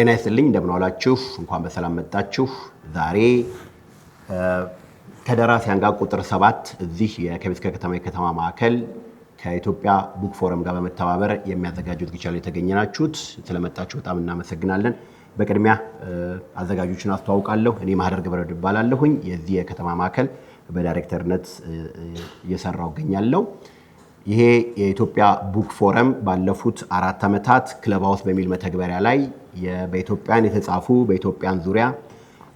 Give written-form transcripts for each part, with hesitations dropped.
ጤና ይስጥልኝ እንደምን ዋላችሁ እንኳን በሰላም መጣችሁ። ዛሬ ከደራሲያን ጋር ቁጥር 7 እዚህ የከቤት ከተማ ማዕከል ከኢትዮጵያ ቡክ ፎረም ጋር በመተባበር የሚያዘጋጁት ዝግጅት ላይ ተገኘናችሁት። ስለመጣችሁ በጣም እናመሰግናለን። በቅድሚያ አዘጋጆችን አስተዋውቃለሁ። እኔ ማህደር ገብረወልድ እባላለሁኝ። የዚህ የከተማ ማዕከል በዳይሬክተርነት እየሰራው እገኛለሁ። ይሄ የኢትዮጵያ ቡክ ፎረም ባለፉት 4 ዓመታት ክለብ ሃውስ በሚል መተግበሪያ ላይ በኢትዮጵያን የተጻፉ በኢትዮጵያን ዙሪያ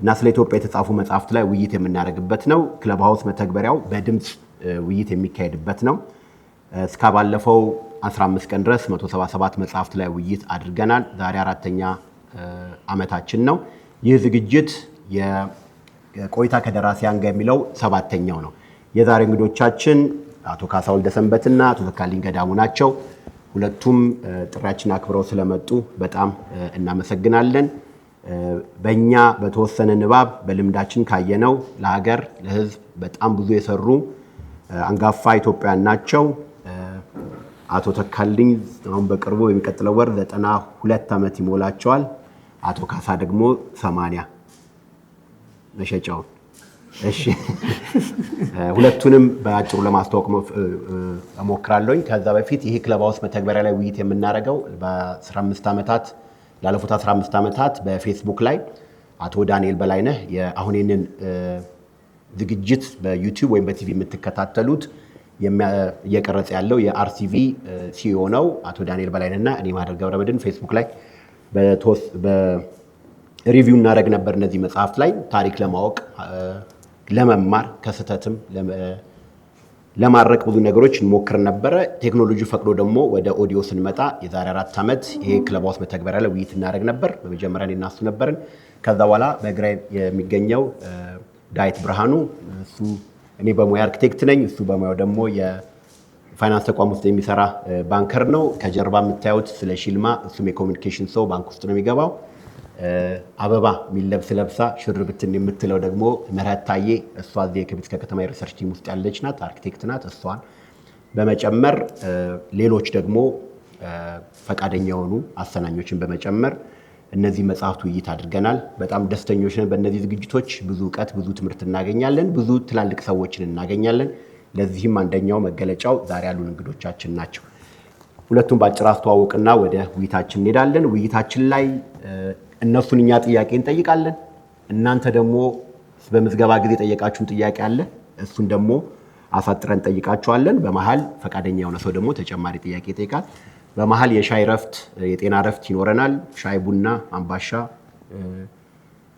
እና ስለ ኢትዮጵያ የተጻፉ መጽሐፍት ላይ ውይይት የምናደርግበት ነው። ክለብ ሃውስ መተግበሪያው በድምጽ ውይይት የሚካሄድበት ነው። እስከ ባለፈው 15 ቀን ድረስ 177 መጽሐፍት ላይ ውይይት አድርገናል። ዛሬ 4ኛ ዓመታችን ነው። ይህ ዝግጅት የቆይታ ከደራሲያን ጋር የሚለው 7ኛው ነው። የዛሬ እንግዶቻችን አቶ ካሳ ወልደሰንበትና አቶ ተካልኝ ገዳሙ ናቸው። ሁለቱም ጥሪያችንን አክብረው ስለመጡ በጣም እናመሰግናለን። በእኛ በተወሰነ ንባብ በልምዳችን ካየነው ለሀገር ለሕዝብ በጣም ብዙ የሰሩ አንጋፋ ኢትዮጵያውያን ናቸው። አቶ ተካልኝ አሁን በቅርቡ የሚቀጥለው ወር 92 ዓመት ይሞላቸዋል። አቶ ካሳ ደግሞ 80 መሸጫውን። እሺ ሁለቱንም በአጭሩ ለማስተዋወቅ እሞክራለሁ። ከዛ በፊት ይሄ ክለብ ሃውስ መተግበሪያ ላይ ውይይት የምናደርገው ላለፉት 15 ዓመታት በፌስቡክ ላይ አቶ ዳንኤል በላይነህ አሁን ይህንን ዝግጅት በዩቲዩብ ወይም በቲቪ የምትከታተሉት እየቀረጸ ያለው የአርሲቪ ሲኢኦ ነው አቶ ዳንኤል በላይነህና እኔ ማህደር ገብረመድህን ፌስቡክ ላይ በሪቪው እናደርግ ነበር። እነዚህ መጽሐፍት ላይ ታሪክ ለማወቅ ለመማር ከስተትም ለማድረግ ብዙ ነገሮች እንሞክር ነበረ። ቴክኖሎጂ ፈቅዶ ደግሞ ወደ ኦዲዮ ስንመጣ የዛሬ 4 ዓመት ይሄ ክለብ ሃውስ መተግበሪያ ላይ ውይይት እናደርግ ነበር። በመጀመሪያ እኔና እሱ ነበርን። ከዛ በኋላ በግራይ የሚገኘው ዳዊት ብርሃኑ እኔ በሙያ አርኪቴክት ነኝ፣ እሱ በሙያው ደግሞ የፋይናንስ ተቋም ውስጥ የሚሰራ ባንከር ነው። ከጀርባ የምታዩት ስለ ሺልማ እሱም የኮሚኒኬሽን ሰው ባንክ ውስጥ ነው የሚገባው። አበባ የሚለብስ ለብሳ ሽር ብትን የምትለው ደግሞ ምህረት ታዬ እሷ እዚህ የከቤት ከተማ የሪሰርች ቲም ውስጥ ያለች ናት፣ አርኪቴክት ናት። እሷን በመጨመር ሌሎች ደግሞ ፈቃደኛ የሆኑ አሰናኞችን በመጨመር እነዚህ መጽሐፍት ውይይት አድርገናል። በጣም ደስተኞች ነን። በእነዚህ ዝግጅቶች ብዙ እውቀት ብዙ ትምህርት እናገኛለን፣ ብዙ ትላልቅ ሰዎችን እናገኛለን። ለዚህም አንደኛው መገለጫው ዛሬ ያሉን እንግዶቻችን ናቸው። ሁለቱም በአጭር አስተዋውቅና ወደ ውይይታችን እንሄዳለን። ውይይታችን ላይ እነሱን እኛ ጥያቄ እንጠይቃለን። እናንተ ደግሞ በምዝገባ ጊዜ ጠየቃችሁን ጥያቄ አለ፣ እሱን ደግሞ አሳጥረን ጠይቃችኋለን። በመሃል ፈቃደኛ የሆነ ሰው ደግሞ ተጨማሪ ጥያቄ ይጠይቃል። በመሃል የሻይ ረፍት የጤና ረፍት ይኖረናል። ሻይ ቡና፣ አምባሻ፣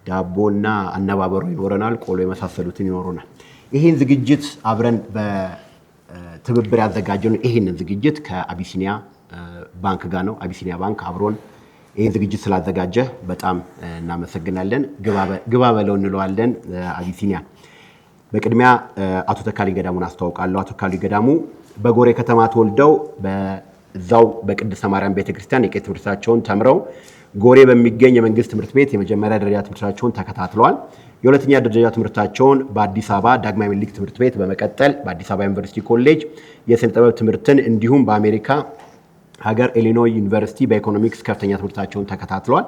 ዳቦና አነባበሩ ይኖረናል። ቆሎ የመሳሰሉትን ይኖሩናል። ይህን ዝግጅት አብረን በትብብር ያዘጋጀነው ይህንን ዝግጅት ከአቢሲኒያ ባንክ ጋር ነው። አቢሲኒያ ባንክ አብሮን ይህን ዝግጅት ስላዘጋጀ በጣም እናመሰግናለን። ግባ በለው እንለዋለን አቢሲኒያ። በቅድሚያ አቶ ተካልኝ ገዳሙን አስተዋውቃለሁ። አቶ ተካልኝ ገዳሙ በጎሬ ከተማ ተወልደው በዛው በቅድስተ ማርያም ቤተክርስቲያን የቄስ ትምህርታቸውን ተምረው ጎሬ በሚገኝ የመንግስት ትምህርት ቤት የመጀመሪያ ደረጃ ትምህርታቸውን ተከታትለዋል። የሁለተኛ ደረጃ ትምህርታቸውን በአዲስ አበባ ዳግማዊ ምኒልክ ትምህርት ቤት በመቀጠል በአዲስ አበባ ዩኒቨርሲቲ ኮሌጅ የስነ ጥበብ ትምህርትን እንዲሁም በአሜሪካ ሀገር ኢሊኖይ ዩኒቨርሲቲ በኢኮኖሚክስ ከፍተኛ ትምህርታቸውን ተከታትለዋል።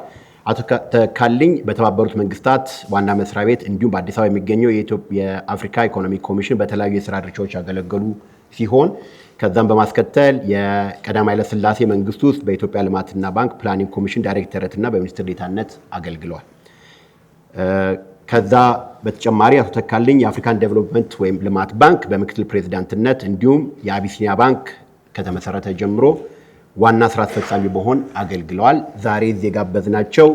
አቶ ተካልኝ በተባበሩት መንግስታት ዋና መስሪያ ቤት እንዲሁም በአዲስ አበባ የሚገኘው የአፍሪካ ኢኮኖሚክ ኮሚሽን በተለያዩ የስራ ድርሻዎች ያገለገሉ ሲሆን ከዛም በማስከተል የቀዳማዊ ኃይለ ሥላሴ መንግስት ውስጥ በኢትዮጵያ ልማትና ባንክ ፕላኒንግ ኮሚሽን ዳይሬክተርነትና በሚኒስትር ዴኤታነት አገልግለዋል። ከዛ በተጨማሪ አቶ ተካልኝ የአፍሪካን ዴቨሎፕመንት ወይም ልማት ባንክ በምክትል ፕሬዝዳንትነት እንዲሁም የአቢሲኒያ ባንክ ከተመሰረተ ጀምሮ ዋና ስራ አስፈጻሚ በመሆን አገልግለዋል። ዛሬ እዚህ የጋበዝናቸው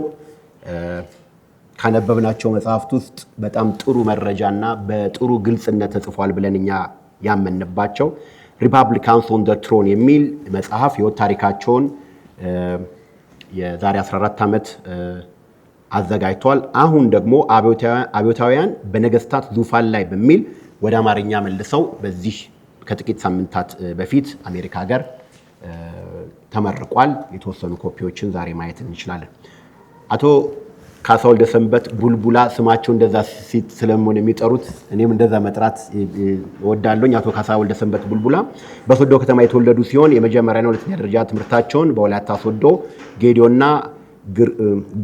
ካነበብናቸው መጽሐፍት ውስጥ በጣም ጥሩ መረጃና በጥሩ ግልጽነት ተጽፏል ብለን እኛ ያመንባቸው ሪፐብሊካንስ ኦን ዘ ትሮን የሚል መጽሐፍ ህይወት ታሪካቸውን የዛሬ 14 ዓመት አዘጋጅቷል። አሁን ደግሞ አብዮታውያን በነገስታት ዙፋን ላይ በሚል ወደ አማርኛ መልሰው በዚህ ከጥቂት ሳምንታት በፊት አሜሪካ ሀገር ተመርቋል። የተወሰኑ ኮፒዎችን ዛሬ ማየት እንችላለን። አቶ ካሳ ወልደሰንበት ቡልቡላ ስማቸው እንደዛ ስለምን የሚጠሩት እኔም እንደዛ መጥራት እወዳለሁ። አቶ ካሳ ወልደሰንበት ቡልቡላ በሶዶ ከተማ የተወለዱ ሲሆን የመጀመሪያና ሁለተኛ ደረጃ ትምህርታቸውን በወላይታ ሶዶ ጌዲዮና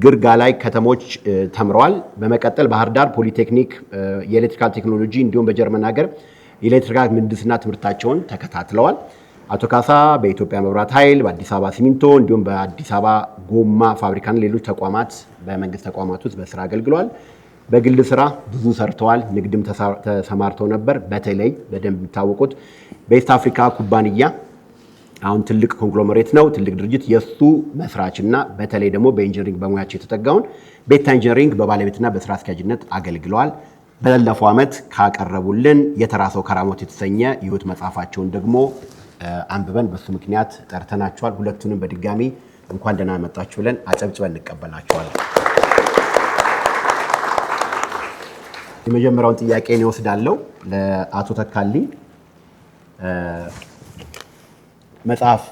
ግርጋ ላይ ከተሞች ተምረዋል። በመቀጠል ባህር ዳር ፖሊቴክኒክ የኤሌክትሪካል ቴክኖሎጂ እንዲሁም በጀርመን ሀገር የኤሌክትሪካል ምህንድስና ትምህርታቸውን ተከታትለዋል። አቶ ካሳ በኢትዮጵያ መብራት ኃይል፣ በአዲስ አበባ ሲሚንቶ እንዲሁም በአዲስ አበባ ጎማ ፋብሪካና ሌሎች ተቋማት በመንግስት ተቋማት ውስጥ በስራ አገልግለዋል። በግል ስራ ብዙ ሰርተዋል። ንግድም ተሰማርተው ነበር። በተለይ በደንብ የሚታወቁት በኢስት አፍሪካ ኩባንያ አሁን ትልቅ ኮንግሎመሬት ነው፣ ትልቅ ድርጅት የሱ መስራችና በተለይ ደግሞ በኢንጂነሪንግ በሙያቸው የተጠጋውን ቤታ ኢንጂነሪንግ በባለቤትና በስራ አስኪያጅነት አገልግለዋል። ባለፈው ዓመት ካቀረቡልን የተራሰው ከራሞት የተሰኘ የህይወት መጽሐፋቸውን ደግሞ አንብበን በሱ ምክንያት ጠርተናቸዋል። ሁለቱንም በድጋሚ እንኳን ደህና መጣችሁ ብለን አጨብጭበን እንቀበላቸዋለን። የመጀመሪያውን ጥያቄ ነው ወስዳለሁ ለአቶ ተካልኝ። መጽሐፍ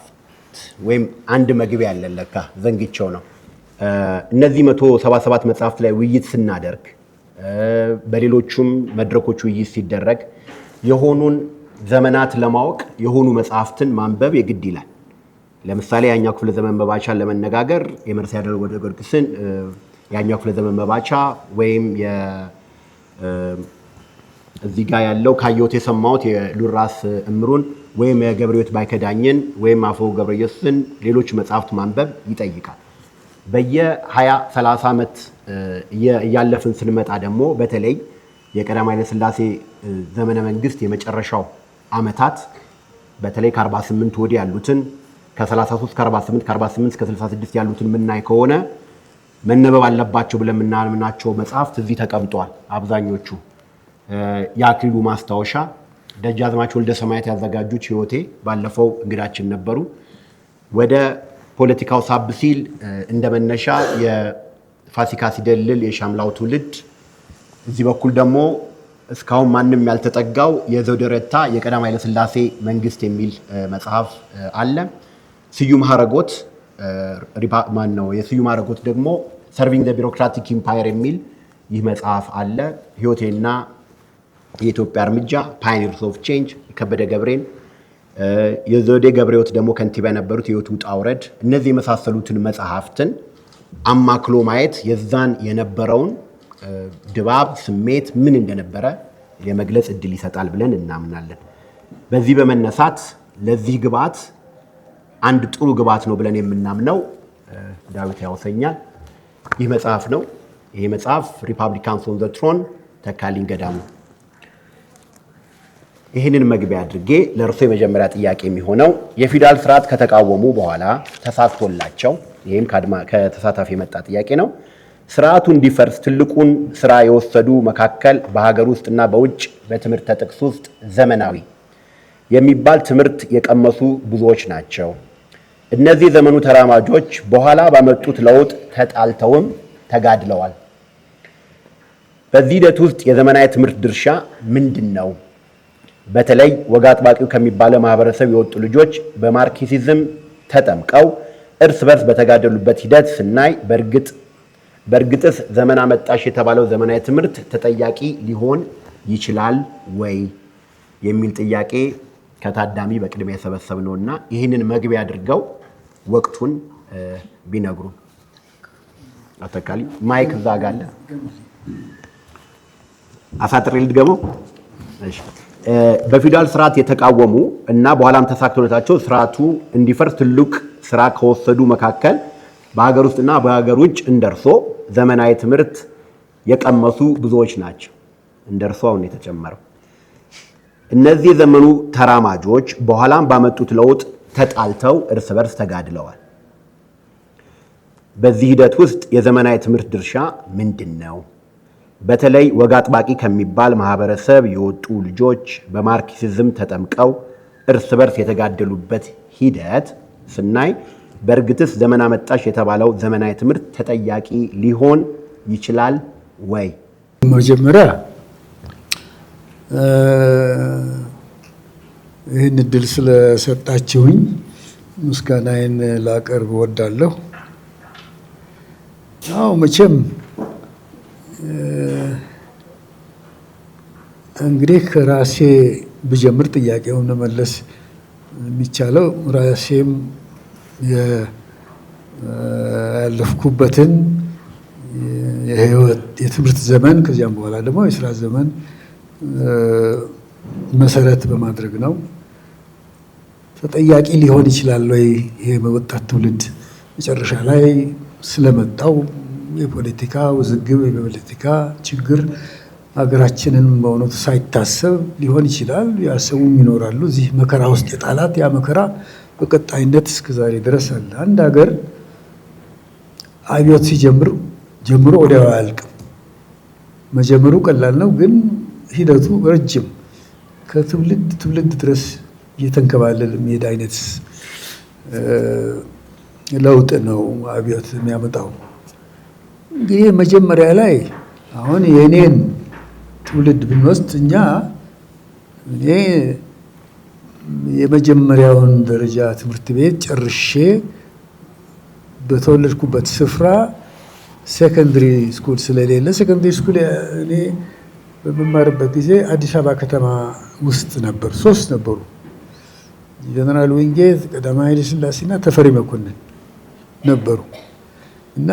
ወይም አንድ መግቢያ ያለን ለካ ዘንግቼው ነው። እነዚህ 177 መጽሐፍት ላይ ውይይት ስናደርግ በሌሎቹም መድረኮች ውይይት ሲደረግ የሆኑን ዘመናት ለማወቅ የሆኑ መጽሐፍትን ማንበብ የግድ ይላል። ለምሳሌ ያኛው ክፍለ ዘመን መባቻ ለመነጋገር የመርስ ያደረገው ወደ ጎርግስን ያኛው ክፍለ ዘመን መባቻ ወይም እዚህ ጋር ያለው ካየሁት የሰማሁት የሉራስ እምሩን ወይም የገብረሕይወት ባይከዳኝን ወይም አፈወርቅ ገብረየሱስን ሌሎች መጽሐፍት ማንበብ ይጠይቃል። በየ20 30 ዓመት እያለፍን ስንመጣ ደግሞ በተለይ የቀዳማዊ ኃይለ ሥላሴ ዘመነ መንግስት የመጨረሻው ዓመታት በተለይ ከ48 ወዲህ ያሉትን ከ33 ከ48 ከ48 እስከ 66 ያሉትን ምናይ ከሆነ መነበብ አለባቸው ብለን የምናምናቸው መጽሐፍት እዚህ ተቀምጧል። አብዛኞቹ የአክሊሉ ማስታወሻ፣ ደጃዝማች ወልደ ሰማያት ያዘጋጁት ህይወቴ ባለፈው እንግዳችን ነበሩ። ወደ ፖለቲካው ሳብ ሲል እንደመነሻ የፋሲካ ሲደልል የሻምላው ትውልድ፣ እዚህ በኩል ደግሞ እስካሁን ማንም ያልተጠጋው የዘውዴ ረታ የቀዳማዊ ኃይለ ሥላሴ መንግስት የሚል መጽሐፍ አለ። ስዩም ሀረጎት የስዩም ሀረጎት ደግሞ ሰርቪንግ ዘ ቢሮክራቲክ ኢምፓየር የሚል ይህ መጽሐፍ አለ። ህይወቴና የኢትዮጵያ እርምጃ ፓዮኒርስ ኦፍ ቼንጅ ከበደ ገብሬን፣ የዘውዴ ገብረሕይወት ደግሞ ከንቲባ የነበሩት የህይወት ውጣ ውረድ፣ እነዚህ የመሳሰሉትን መጽሐፍትን አማክሎ ማየት የዛን የነበረውን ድባብ ስሜት ምን እንደነበረ የመግለጽ እድል ይሰጣል ብለን እናምናለን። በዚህ በመነሳት ለዚህ ግብዓት አንድ ጥሩ ግብዓት ነው ብለን የምናምነው ዳዊት ያወሰኛል ይህ መጽሐፍ ነው። ይህ መጽሐፍ ሪፐብሊካንስ ኦን ዘ ትሮን ተካልኝ ገዳሙ። ይህንን መግቢያ አድርጌ ለእርሶ የመጀመሪያ ጥያቄ የሚሆነው የፊውዳል ስርዓት ከተቃወሙ በኋላ ተሳክቶላቸው፣ ይህም ከተሳታፊ የመጣ ጥያቄ ነው፣ ስርዓቱ እንዲፈርስ ትልቁን ስራ የወሰዱ መካከል በሀገር ውስጥና በውጭ በትምህርት ጥቅስ ውስጥ ዘመናዊ የሚባል ትምህርት የቀመሱ ብዙዎች ናቸው። እነዚህ የዘመኑ ተራማጆች በኋላ ባመጡት ለውጥ ተጣልተውም ተጋድለዋል። በዚህ ሂደት ውስጥ የዘመናዊ ትምህርት ድርሻ ምንድን ነው? በተለይ ወግ አጥባቂው ከሚባለው ማህበረሰብ የወጡ ልጆች በማርክሲዝም ተጠምቀው እርስ በርስ በተጋደሉበት ሂደት ስናይ በእርግጥስ ዘመን አመጣሽ የተባለው ዘመናዊ ትምህርት ተጠያቂ ሊሆን ይችላል ወይ የሚል ጥያቄ ከታዳሚ በቅድሚያ የሰበሰብነውና ይህንን መግቢያ አድርገው ወቅቱን ቢነግሩ። አተካሊ ማይክ እዛ ጋር አለ። አሳጥሬ ልድገመው። እሺ። በፊውዳል ስርዓት የተቃወሙ እና በኋላም ተሳክቶለታቸው ስርዓቱ እንዲፈርስ ትልቅ ስራ ከወሰዱ መካከል በሀገር ውስጥና በሀገር ውጭ እንደርሶ ዘመናዊ ትምህርት የቀመሱ ብዙዎች ናቸው። እንደርሶ አሁን የተጨመረው እነዚህ የዘመኑ ተራማጆች በኋላም ባመጡት ለውጥ ተጣልተው እርስ በርስ ተጋድለዋል። በዚህ ሂደት ውስጥ የዘመናዊ ትምህርት ድርሻ ምንድን ነው? በተለይ ወግ አጥባቂ ከሚባል ማህበረሰብ የወጡ ልጆች በማርክሲዝም ተጠምቀው እርስ በርስ የተጋደሉበት ሂደት ስናይ በእርግጥስ ዘመን አመጣሽ የተባለው ዘመናዊ ትምህርት ተጠያቂ ሊሆን ይችላል ወይ? መጀመሪያ ይህን እድል ስለሰጣችሁኝ ምስጋናዬን ላቀርብ እወዳለሁ። አዎ መቼም እንግዲህ ከራሴ ብጀምር ጥያቄውን መመለስ የሚቻለው ራሴም የኃይለ ያለፍኩበትን የህይወት የትምህርት ዘመን ከዚያም በኋላ ደግሞ የስራ ዘመን መሰረት በማድረግ ነው። ተጠያቂ ሊሆን ይችላል ወይ ይሄ በወጣት ትውልድ መጨረሻ ላይ ስለመጣው የፖለቲካ ውዝግብ የፖለቲካ ችግር ሀገራችንን በእውነቱ ሳይታሰብ ሊሆን ይችላል። ያሰቡም ይኖራሉ። እዚህ መከራ ውስጥ የጣላት ያ መከራ በቀጣይነት እስከዛሬ ድረስ አለ። አንድ ሀገር አብዮት ሲጀምር ጀምሮ ወዲያው አያልቅም። መጀመሩ ቀላል ነው፣ ግን ሂደቱ ረጅም ከትውልድ ትውልድ ድረስ እየተንከባለለ የሚሄድ አይነት ለውጥ ነው አብዮት የሚያመጣው። እንግዲህ መጀመሪያ ላይ አሁን የእኔን ትውልድ ብንወስድ እኔ የመጀመሪያውን ደረጃ ትምህርት ቤት ጨርሼ በተወለድኩበት ስፍራ ሴኮንደሪ ስኩል ስለሌለ ሴኮንደሪ ስኩል እኔ በመማርበት ጊዜ አዲስ አበባ ከተማ ውስጥ ነበር። 3 ነበሩ። ጀነራል ዊንጌት፣ ቀዳማዊ ኃይለ ሥላሴና ተፈሪ መኮንን ነበሩ እና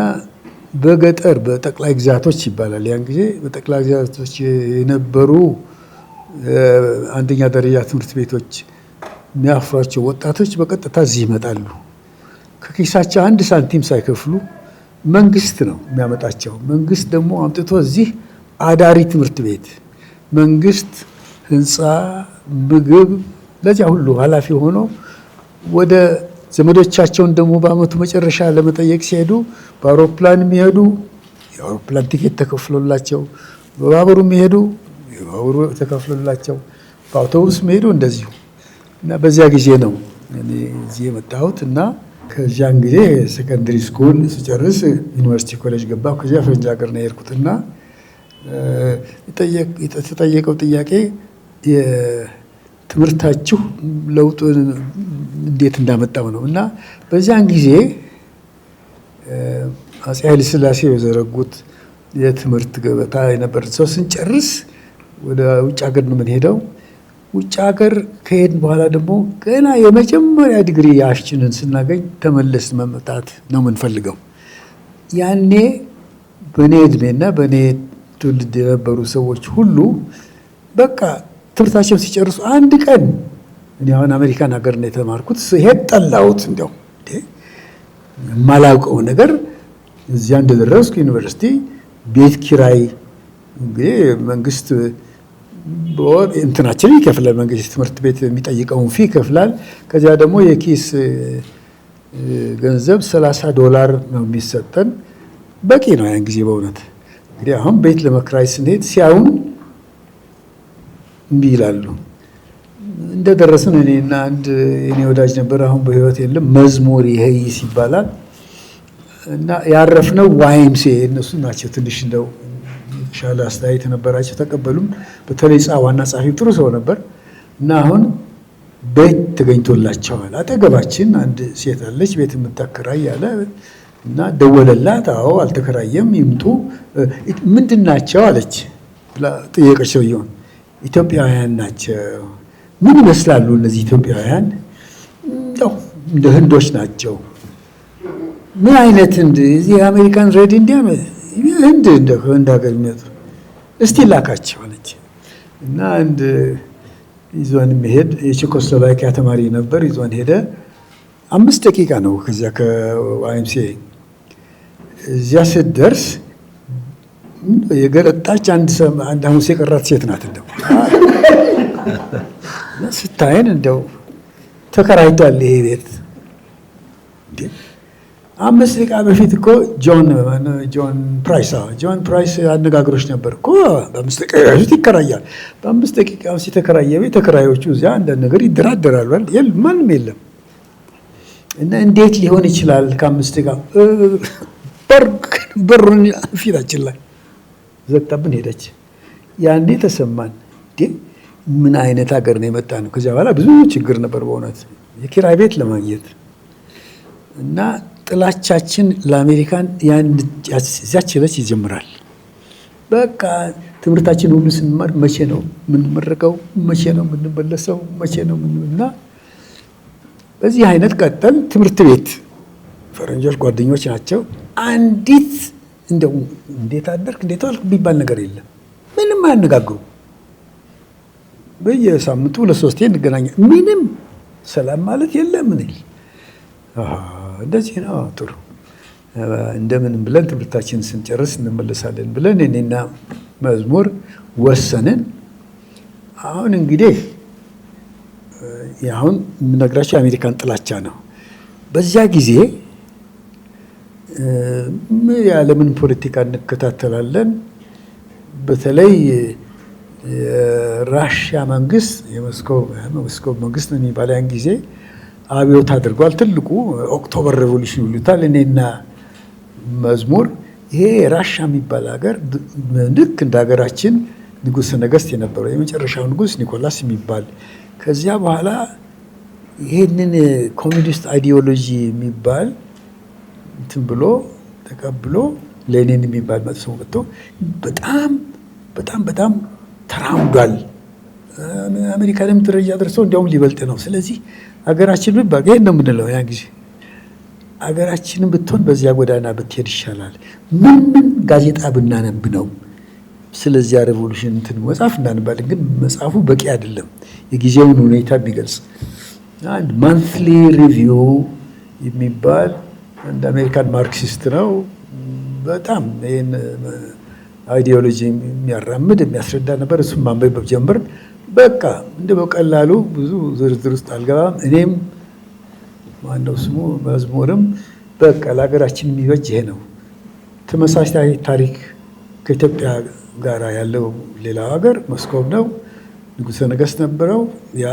በገጠር በጠቅላይ ግዛቶች ይባላል ያን ጊዜ በጠቅላይ ግዛቶች የነበሩ አንደኛ ደረጃ ትምህርት ቤቶች የሚያፍሯቸው ወጣቶች በቀጥታ እዚህ ይመጣሉ። ከኪሳቸው 1 ሳንቲም ሳይከፍሉ መንግስት ነው የሚያመጣቸው። መንግስት ደግሞ አምጥቶ እዚህ አዳሪ ትምህርት ቤት መንግስት ህንፃ፣ ምግብ ለዚያ ሁሉ ኃላፊ ሆኖ ወደ ዘመዶቻቸውን ደግሞ በአመቱ መጨረሻ ለመጠየቅ ሲሄዱ በአውሮፕላን የሚሄዱ የአውሮፕላን ቲኬት ተከፍሎላቸው፣ በባቡሩ የሚሄዱ የባቡሩ ተከፍሎላቸው፣ በአውቶቡስ የሚሄዱ እንደዚሁ እና በዚያ ጊዜ ነው እኔ እዚህ የመጣሁት እና ከዚያን ጊዜ ሴኮንደሪ ስኩል ስጨርስ ዩኒቨርሲቲ ኮሌጅ ገባሁ። ከዚያ ፈረንጅ ሀገር ነው የሄድኩትና የተጠየቀው ጥያቄ ትምህርታችሁ ለውጡን እንዴት እንዳመጣው ነው እና በዚያን ጊዜ አፄ ኃይለ ሥላሴ የዘረጉት የትምህርት ገበታ የነበር ሰው ስንጨርስ ወደ ውጭ ሀገር ነው የምንሄደው። ውጭ ሀገር ከሄድን በኋላ ደግሞ ገና የመጀመሪያ ዲግሪ ያሽችንን ስናገኝ ተመለስ መምጣት ነው የምንፈልገው። ያኔ በእኔ እድሜና በእኔ ትውልድ የነበሩ ሰዎች ሁሉ በቃ ትምህርታቸውን ሲጨርሱ አንድ ቀን እኔ አሁን አሜሪካን ሀገር ነው የተማርኩት። ሄድ ጠላሁት። እንዲያው የማላውቀው ነገር እዚያ እንደደረስኩ ዩኒቨርሲቲ ቤት ኪራይ እንግዲህ መንግስት በወር እንትናችን ይከፍላል። መንግስት ትምህርት ቤት የሚጠይቀውን ፊ ይከፍላል። ከዚያ ደግሞ የኪስ ገንዘብ $30 ነው የሚሰጠን። በቂ ነው ያን ጊዜ በእውነት። እንግዲህ አሁን ቤት ለመከራየት ስንሄድ ሲያዩን እምቢ ይላሉ። እንደደረስን እኔና አንድ የኔ ወዳጅ ነበር፣ አሁን በህይወት የለም፣ መዝሙር ይሄይስ ይባላል እና ያረፍነው ዋይምሴ እነሱ ናቸው። ትንሽ እንደው ሻለ አስተያየት ነበራቸው፣ ተቀበሉም። በተለይ ዋና ጸሐፊው ጥሩ ሰው ነበር እና አሁን ቤት ተገኝቶላቸዋል። አጠገባችን አንድ ሴት አለች ቤት የምታከራይ ያለ እና ደወለላት። አዎ አልተከራየም፣ ይምጡ። ምንድን ናቸው አለች ብላ ጠየቀች ሰውየውን። ኢትዮጵያውያን ናቸው። ምን ይመስላሉ እነዚህ ኢትዮጵያውያን? እንደ ህንዶች ናቸው። ምን አይነት ህንድ? እዚህ የአሜሪካን ሬድ ኢንዲያን ህንድ እንደ ህንድ ሀገር የሚመጡ እስቲ ላካቸው አለች እና አንድ ይዞን የሚሄድ የቼኮስሎቫኪያ ተማሪ ነበር። ይዞን ሄደ። 5 ደቂቃ ነው ከዚያ ከዋይምሴ። እዚያ ስትደርስ የገረጣች አንድ ሐሙስ የቀራት ሴት ናት። እንደው ስታየን እንደው ተከራይቷል ይሄ ቤት። 5 ደቂቃ በፊት እኮ ጆን ፕራይስ አነጋግሮች ነበር እኮ በ5 ደቂቃ በፊት ይከራያል። በ5 ደቂቃ ሲተከራየ ቤት ተከራዮቹ እዚያ አንዳንድ ነገር ይደራደራሉ። ማንም የለም እና እንዴት ሊሆን ይችላል? ከ5 ደቂቃ በሩን ፊታችን ላይ ዘግታብን ሄደች። ያኔ ተሰማን ምን አይነት ሀገር ነው የመጣ ነው። ከዚያ በኋላ ብዙ ችግር ነበር በእውነት የኪራይ ቤት ለማግኘት እና ጥላቻችን ለአሜሪካን እዚያች ዕለት ይጀምራል። በቃ ትምህርታችን ሁሉ ስንማር መቼ ነው የምንመረቀው? መቼ ነው የምንመለሰው? መቼ ነው እና በዚህ አይነት ቀጠል። ትምህርት ቤት ፈረንጆች ጓደኞች ናቸው። አንዲት እንደው እንዴት አደርክ እንዴት ዋልክ ቢባል ነገር የለም። ምንም አያነጋግሩ። በየሳምንቱ 2-3 እንገናኛ። ምንም ሰላም ማለት የለም። እንደዚህ ነው። ጥሩ እንደምንም ብለን ትምህርታችንን ስንጨርስ እንመለሳለን ብለን እኔና መዝሙር ወሰንን። አሁን እንግዲህ አሁን የምነግራቸው የአሜሪካን ጥላቻ ነው። በዚያ ጊዜ የዓለምን ፖለቲካ እንከታተላለን። በተለይ የራሽያ መንግስት የሞስኮቭ መንግስት ነው የሚባለው ያን ጊዜ አብዮት አድርጓል። ትልቁ ኦክቶበር ሬቮሉሽን ይሉታል። እኔና መዝሙር ይሄ ራሽያ የሚባል ሀገር ልክ እንደ ሀገራችን ንጉሠ ነገሥት የነበረው የመጨረሻው ንጉሥ ኒኮላስ የሚባል ከዚያ በኋላ ይሄንን ኮሚኒስት አይዲዮሎጂ የሚባል እንትን ብሎ ተቀብሎ ሌኒን የሚባል መጥቶ በጣም በጣም በጣም ተራምዷል። አሜሪካንም ደረጃ ደርሶ እንዲያውም ሊበልጥ ነው። ስለዚህ ሀገራችን ብባል ይሄን ነው የምንለው ያን ጊዜ ሀገራችንን ብትሆን በዚያ ጎዳና ብትሄድ ይሻላል። ምን ጋዜጣ ብናነብ ነው ስለዚያ ሬቮሉሽን እንትን መጽሐፍ እናነባለን። ግን መጽሐፉ በቂ አይደለም የጊዜውን ሁኔታ ቢገልጽ። አንድ ማንትሊ ሪቪው የሚባል እንደ አሜሪካን ማርክሲስት ነው። በጣም ይህን አይዲዮሎጂ የሚያራምድ የሚያስረዳ ነበር። እሱም ማንበብ ጀምር። በቃ እንደ በቀላሉ ብዙ ዝርዝር ውስጥ አልገባም። እኔም ማነው ስሙ መዝሙርም በቃ ለሀገራችን የሚበጅ ይሄ ነው። ተመሳሳይ ታሪክ ከኢትዮጵያ ጋር ያለው ሌላው ሀገር ሞስኮቭ ነው። ንጉሠ ነገሥት ነበረው። ያ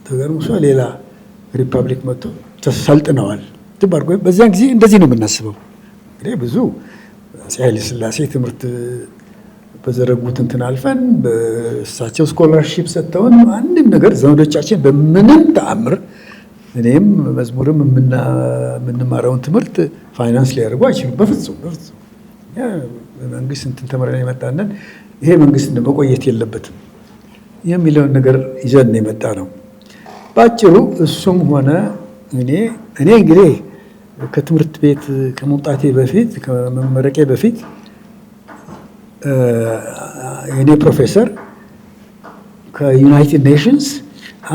ተገርምሶ ሌላ ሪፐብሊክ መጥቶ ተሰልጥነዋል። ትባርጎ በዚያን ጊዜ እንደዚህ ነው የምናስበው። እንግዲህ ብዙ አፄ ኃይለ ሥላሴ ትምህርት በዘረጉት እንትን አልፈን በእሳቸው ስኮላርሺፕ ሰጥተውን አንድም ነገር ዘመዶቻችን በምንም ተአምር እኔም መዝሙርም የምንማረውን ትምህርት ፋይናንስ ሊያደርጉ አይችሉም። በፍጹም መንግስት እንትን ተምረን የመጣንን ይሄ መንግስት መቆየት የለበትም የሚለውን ነገር ይዘን የመጣ ነው። በአጭሩ እሱም ሆነ እኔ እንግዲህ ከትምህርት ቤት ከመውጣቴ በፊት ከመመረቄ በፊት የኔ ፕሮፌሰር ከዩናይትድ ኔሽንስ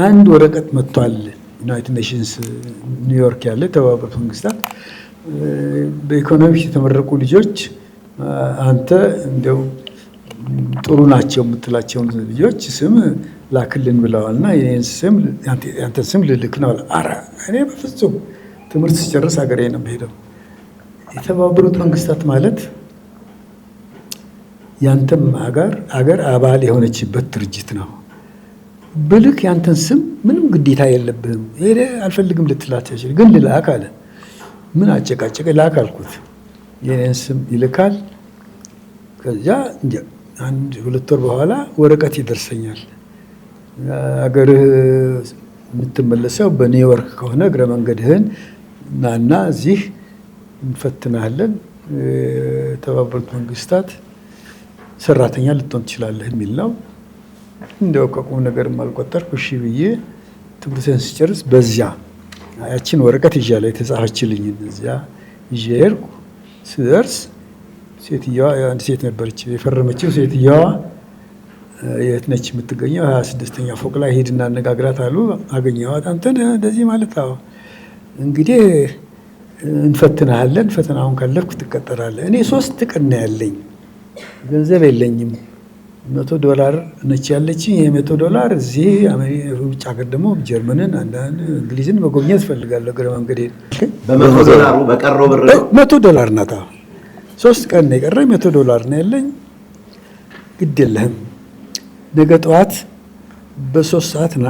አንድ ወረቀት መጥቷል። ዩናይትድ ኔሽንስ ኒውዮርክ ያለ የተባበሩት መንግስታት በኢኮኖሚክስ የተመረቁ ልጆች አንተ እንደው ጥሩ ናቸው የምትላቸውን ልጆች ስም ላክልን ብለዋልና ያንተን ስም ልልክ ነው። ኧረ እኔ በፍጹም ትምህርት ስጨርስ ሀገሬ ነው የምሄደው። የተባበሩት መንግስታት ማለት ያንተም ሀገር አባል የሆነችበት ድርጅት ነው። ብልክ ያንተን ስም ምንም ግዴታ የለብህም። ሄደ አልፈልግም ልትላት ይችላል። ግን ልላክ አለ። ምን አጨቃጨቀ? ላክ አልኩት። የኔን ስም ይልካል። ከዚያ 1-2 ወር በኋላ ወረቀት ይደርሰኛል። አገርህ የምትመለሰው በኒውዮርክ ከሆነ እግረ መንገድህን ናና እዚህ እንፈትናለን፣ የተባበሩት መንግስታት ሰራተኛ ልትሆን ትችላለህ የሚል ነው። እንዲያው ከቁም ነገርም አልቆጠርኩ። እሺ ብዬ ትምህርቴን ስጨርስ በዚያ ያችን ወረቀት ይዣለሁ የተጻፈችልኝ እዚያ ይዤ ሄድኩ። ስደርስ ሴትዮዋ አንድ ሴት ነበረች የፈረመችው። ሴትዮዋ የት ነች የምትገኘው? 26ኛ ፎቅ ላይ ሂድና አነጋግራት አሉ። አገኘኋት። አንተን እንደዚህ ማለት አዎ፣ እንግዲህ እንፈትናለን፣ ፈተናውን ካለፍክ ትቀጠራለህ። እኔ 3 ቀን ነው ያለኝ፣ ገንዘብ የለኝም። $100 ነች ያለችኝ። $100 እዚህ ውጭ ሀገር ደግሞ ጀርመንን፣ አንዳንድ እንግሊዝን መጎብኘት እፈልጋለሁ። እግረ መንገዴን $100 በቀረው ብር $100 ናት። 3 ቀን ነው የቀረኝ። $100 ነው ያለኝ። ግድ የለህም ነገ ጠዋት በ3 ሰዓት ና።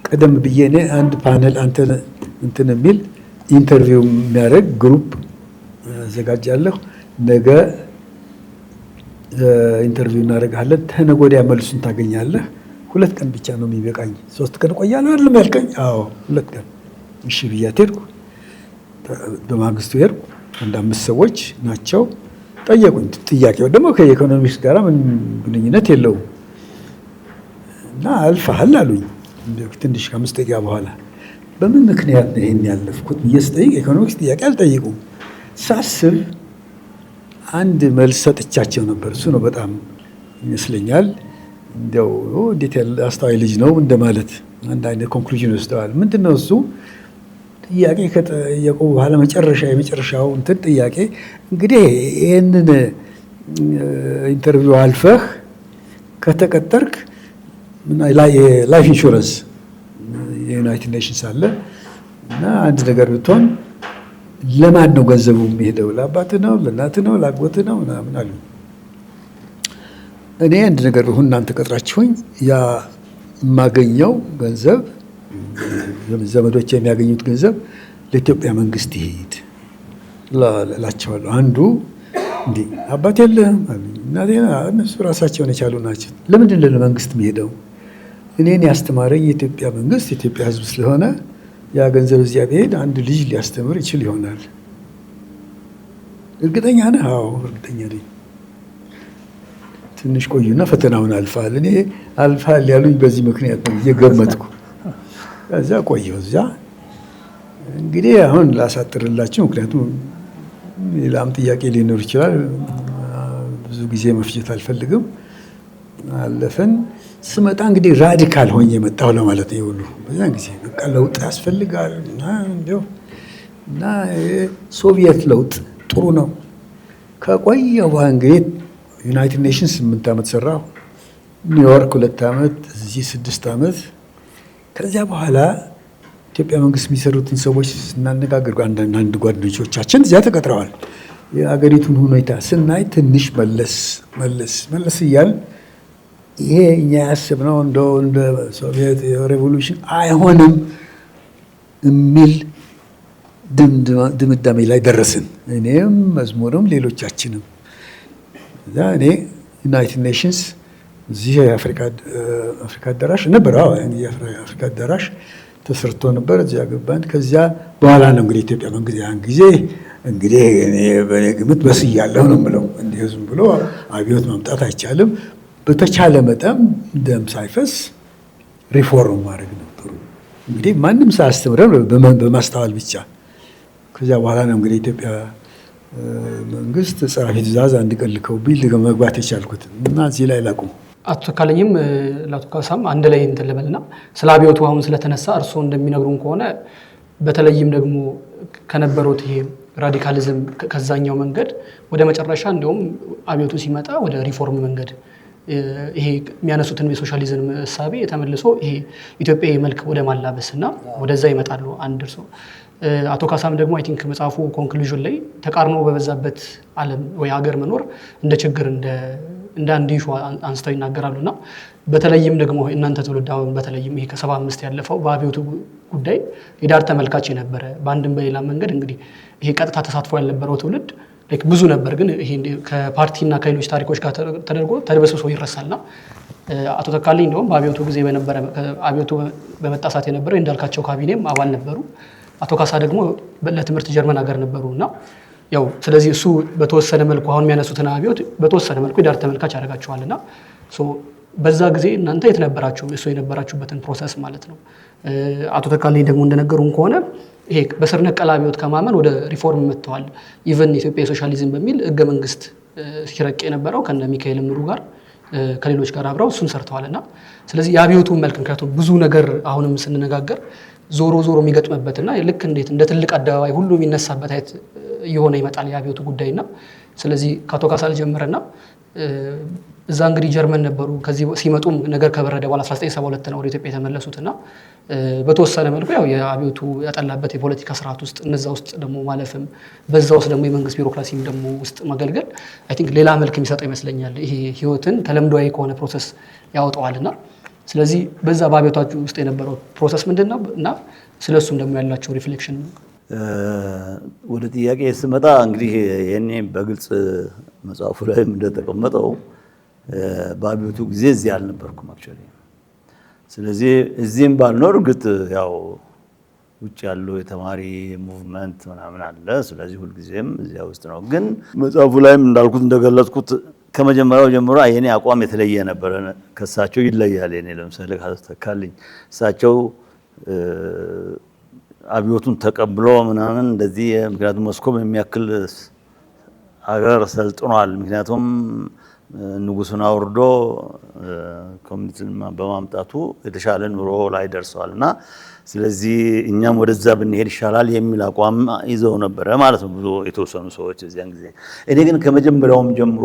ቀደም ብዬ እኔ አንድ ፓነል አንተ እንትን የሚል ኢንተርቪው የሚያደርግ ግሩፕ አዘጋጃለሁ። ነገ ኢንተርቪው እናደርጋለን። ተነገ ወዲያ መልሱን ታገኛለህ። 2 ቀን ብቻ ነው የሚበቃኝ። 3 ቀን እቆያለሁ አይደለም ያልከኝ? አዎ 2 ቀን። እሺ ብያት ሄድኩ። በማግስቱ ሄድኩ። 5 ሰዎች ናቸው ጠየቁኝ። ጥያቄው ደግሞ ከኢኮኖሚክስ ጋር ምንም ግንኙነት የለውም እና አልፈሃል አሉኝ። ትንሽ ከ5 ደቂቃ በኋላ በምን ምክንያት ነው ይሄን ያለፍኩት ብዬ ስጠይቅ ኢኮኖሚክስ ጥያቄ አልጠይቁም። ሳስብ አንድ መልስ ሰጥቻቸው ነበር። እሱ ነው በጣም ይመስለኛል እንደው እንዴት ያለ አስተዋይ ልጅ ነው እንደማለት አንድ አይነት ኮንክሉዥን ወስደዋል። ምንድነው እሱ ጥያቄ ከጠየቁ በኋላ የመጨረሻው እንትን ጥያቄ እንግዲህ ይህንን ኢንተርቪው አልፈህ ከተቀጠርክ ላይፍ ኢንሹራንስ የዩናይትድ ኔሽንስ አለ እና አንድ ነገር ብትሆን ለማን ነው ገንዘቡ የሚሄደው? ለአባትህ ነው? ለእናትህ ነው? ለአጎትህ ነው? ምናምን አሉ። እኔ አንድ ነገር ሁን እናንተ ቀጥራችሁኝ ያ የማገኘው ገንዘብ ዘመዶች የሚያገኙት ገንዘብ ለኢትዮጵያ መንግስት ይሄድ እላቸዋለሁ። አንዱ እንዲህ አባት የለህም አሉኝ። እናቴ እነሱ ራሳቸውን የቻሉ ናቸው። ለምንድን ነው ለመንግስት የሚሄደው? እኔን ያስተማረኝ የኢትዮጵያ መንግስት የኢትዮጵያ ሕዝብ ስለሆነ ያ ገንዘብ እዚያ ቢሄድ አንድ ልጅ ሊያስተምር ይችል ይሆናል። እርግጠኛ ነህ? አዎ እርግጠኛ ነኝ። ትንሽ ቆዩና ፈተናውን አልፋል። እኔ አልፋል ያሉኝ በዚህ ምክንያት ነው እየገመትኩ። ከዛ ቆየሁ እዚያ። እንግዲህ አሁን ላሳጥርላችሁ፣ ምክንያቱም ሌላም ጥያቄ ሊኖር ይችላል። ብዙ ጊዜ መፍጀት አልፈልግም። አለፈን። ስመጣ እንግዲህ ራዲካል ሆኜ የመጣሁ ለማለት ነው። ሁሉ በዛን ጊዜ በቃ ለውጥ ያስፈልጋል እና ሶቪየት ለውጥ ጥሩ ነው። ከቆየሁ በኋላ እንግዲህ ዩናይትድ ኔሽንስ 8 ዓመት ሰራሁ፣ ኒውዮርክ 2 ዓመት፣ እዚህ 6 ዓመት። ከዚያ በኋላ ኢትዮጵያ መንግስት የሚሰሩትን ሰዎች ስናነጋግር አንዳንድ ጓደኞቻችን እዚያ ተቀጥረዋል። የአገሪቱን ሁኔታ ስናይ ትንሽ መለስ እያል ይሄ እኛ ያስብነው እንደ ሶቪየት ሬቮሉሽን አይሆንም የሚል ድምዳሜ ላይ ደረስን። እኔም መዝሙርም ሌሎቻችንም። እኔ ዩናይትድ ኔሽንስ እዚህ የአፍሪካ አዳራሽ ነበር። የአፍሪካ አዳራሽ ተሰርቶ ነበር። እዚያ ገባን። ከዚያ በኋላ ነው እንግዲህ ኢትዮጵያ መንግስት ያን ጊዜ እንግዲህ እኔ በእኔ ግምት በስያለሁ ነው የምለው። እንዲህ ዝም ብሎ አብዮት ማምጣት አይቻልም። በተቻለ መጠን ደም ሳይፈስ ሪፎርም ማድረግ ነው ጥሩ። እንግዲህ ማንም ሳያስተምረን በማስተዋል ብቻ። ከዚያ በኋላ ነው እንግዲህ ኢትዮጵያ መንግስት ጸሐፊ ትእዛዝ አንድ ቀን ልከውብኝ መግባት የቻልኩት እና እዚህ ላይ ላቁም። አቶ ተካልኝም ለአቶ ካሳም አንድ ላይ እንትን ልበልና ስለ አብዮቱ አሁን ስለተነሳ እርስዎ እንደሚነግሩን ከሆነ በተለይም ደግሞ ከነበሩት ይሄ ራዲካሊዝም ከዛኛው መንገድ ወደ መጨረሻ እንዲሁም አብዮቱ ሲመጣ ወደ ሪፎርም መንገድ ይሄ የሚያነሱትን የሶሻሊዝም እሳቤ ተመልሶ ይሄ ኢትዮጵያዊ መልክ ወደ ማላበስና ወደዛ ይመጣሉ። አንድ እርስዎ አቶ ካሳም ደግሞ አይ ቲንክ መጽሐፉ ኮንክሉዥን ላይ ተቃርኖ በበዛበት ዓለም ወይ ሀገር መኖር እንደ ችግር እንደ አንድ ኢሹ አንስተው ይናገራሉና በተለይም ደግሞ እናንተ ትውልድ አሁን በተለይም ይሄ ከ75 ያለፈው በአብዮቱ ጉዳይ የዳር ተመልካች የነበረ በአንድም በሌላ መንገድ እንግዲህ ይሄ ቀጥታ ተሳትፎ ያልነበረው ትውልድ ብዙ ነበር፣ ግን ይሄ ከፓርቲና ከሌሎች ታሪኮች ጋር ተደርጎ ተደበስብሶ ይረሳልና አቶ ተካልኝ እንደውም በአብዮቱ ጊዜ በነበረ አብዮቱ በመጣ ሰዓት የነበረው እንዳልካቸው ካቢኔም አባል ነበሩ። አቶ ካሳ ደግሞ ለትምህርት ጀርመን ሀገር ነበሩና ያው ስለዚህ እሱ በተወሰነ መልኩ አሁን የሚያነሱትን አብዮት በተወሰነ መልኩ የዳር ተመልካች ያደርጋቸዋልና በዛ ጊዜ እናንተ የት ነበራችሁ? እሱ የነበራችሁበትን ፕሮሰስ ማለት ነው። አቶ ተካልኝ ደግሞ እንደነገሩን ከሆነ ይሄ በስር ነቀል አብዮት ከማመን ወደ ሪፎርም መጥተዋል። ኢቨን ኢትዮጵያ የሶሻሊዝም በሚል ህገ መንግስት ሲረቅ የነበረው ከነ ሚካኤል ምሩ ጋር ከሌሎች ጋር አብረው እሱን ሰርተዋልና ስለዚህ የአብዮቱ መልክ ምክንያቱም ብዙ ነገር አሁንም ስንነጋገር ዞሮ የሚገጥምበትና ልክ እንዴት እንደ ትልቅ አደባባይ ሁሉ የሚነሳበት አይነት እየሆነ ይመጣል የአብዮቱ ጉዳይና ስለዚህ ከአቶ ካሳ ጀምረና እዛ እንግዲህ ጀርመን ነበሩ። ከዚህ ሲመጡም ነገር ከበረደ በኋላ 1972 ነው ወደ ኢትዮጵያ የተመለሱትና በተወሰነ መልኩ ያው የአብዮቱ ያጠላበት የፖለቲካ ስርዓት ውስጥ እነዛ ውስጥ ደግሞ ማለፍም በዛ ውስጥ ደግሞ የመንግስት ቢሮክራሲም ደግሞ ውስጥ ማገልገል አይ ቲንክ ሌላ መልክ የሚሰጠው ይመስለኛል። ይሄ ህይወትን ተለምዷዊ ከሆነ ፕሮሰስ ያወጣዋልና ስለዚህ በዛ በአብዮታችሁ ውስጥ የነበረው ፕሮሰስ ምንድነው እና ስለሱም ደግሞ ያላችሁ ሪፍሌክሽን ነው። ወደ ጥያቄ ስመጣ እንግዲህ የኔ በግልጽ መጽሐፉ ላይ እንደተቀመጠው በአብዮቱ ጊዜ እዚህ አልነበርኩም አክቹአሊ። ስለዚህ እዚህም ባልኖር ግጥ ያው ውጭ ያለው የተማሪ ሙቭመንት ምናምን አለ። ስለዚህ ሁልጊዜም እዚያ ውስጥ ነው። ግን መጽሐፉ ላይም እንዳልኩት እንደገለጽኩት ከመጀመሪያው ጀምሮ የኔ አቋም የተለየ ነበር። ከሳቸው ይለያል። የኔ ለምሳሌ ተካልኝ እሳቸው አብዮቱን ተቀብሎ ምናምን እንደዚህ ምክንያቱም ሞስኮም የሚያክል ሀገር ሰልጥኗል። ምክንያቱም ንጉሱን አውርዶ ኮሚኒዝም በማምጣቱ የተሻለ ኑሮ ላይ ደርሰዋል እና ስለዚህ እኛም ወደዛ ብንሄድ ይሻላል የሚል አቋም ይዘው ነበረ ማለት ነው ብዙ የተወሰኑ ሰዎች እዚያን ጊዜ። እኔ ግን ከመጀመሪያውም ጀምሮ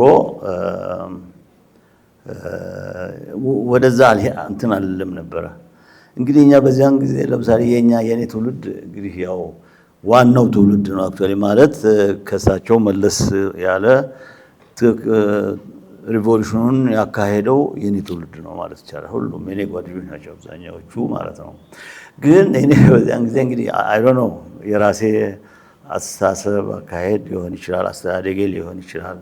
ወደዛ እንትን አልልም ነበረ። እንግዲህ እኛ በዚያን ጊዜ ለምሳሌ የኔ ትውልድ እንግዲህ ያው ዋናው ትውልድ ነው አክቹአሊ ማለት ከሳቸው መለስ ያለ ሪቮሉሽኑን ያካሄደው የኔ ትውልድ ነው ማለት ይቻላል። ሁሉም የኔ ጓደኞች ናቸው አብዛኛዎቹ ማለት ነው። ግን እኔ በዚያን ጊዜ እንግዲህ አይ ዶንት ኖ የራሴ አስተሳሰብ አካሄድ ሊሆን ይችላል፣ አስተዳደጌ ሊሆን ይችላል።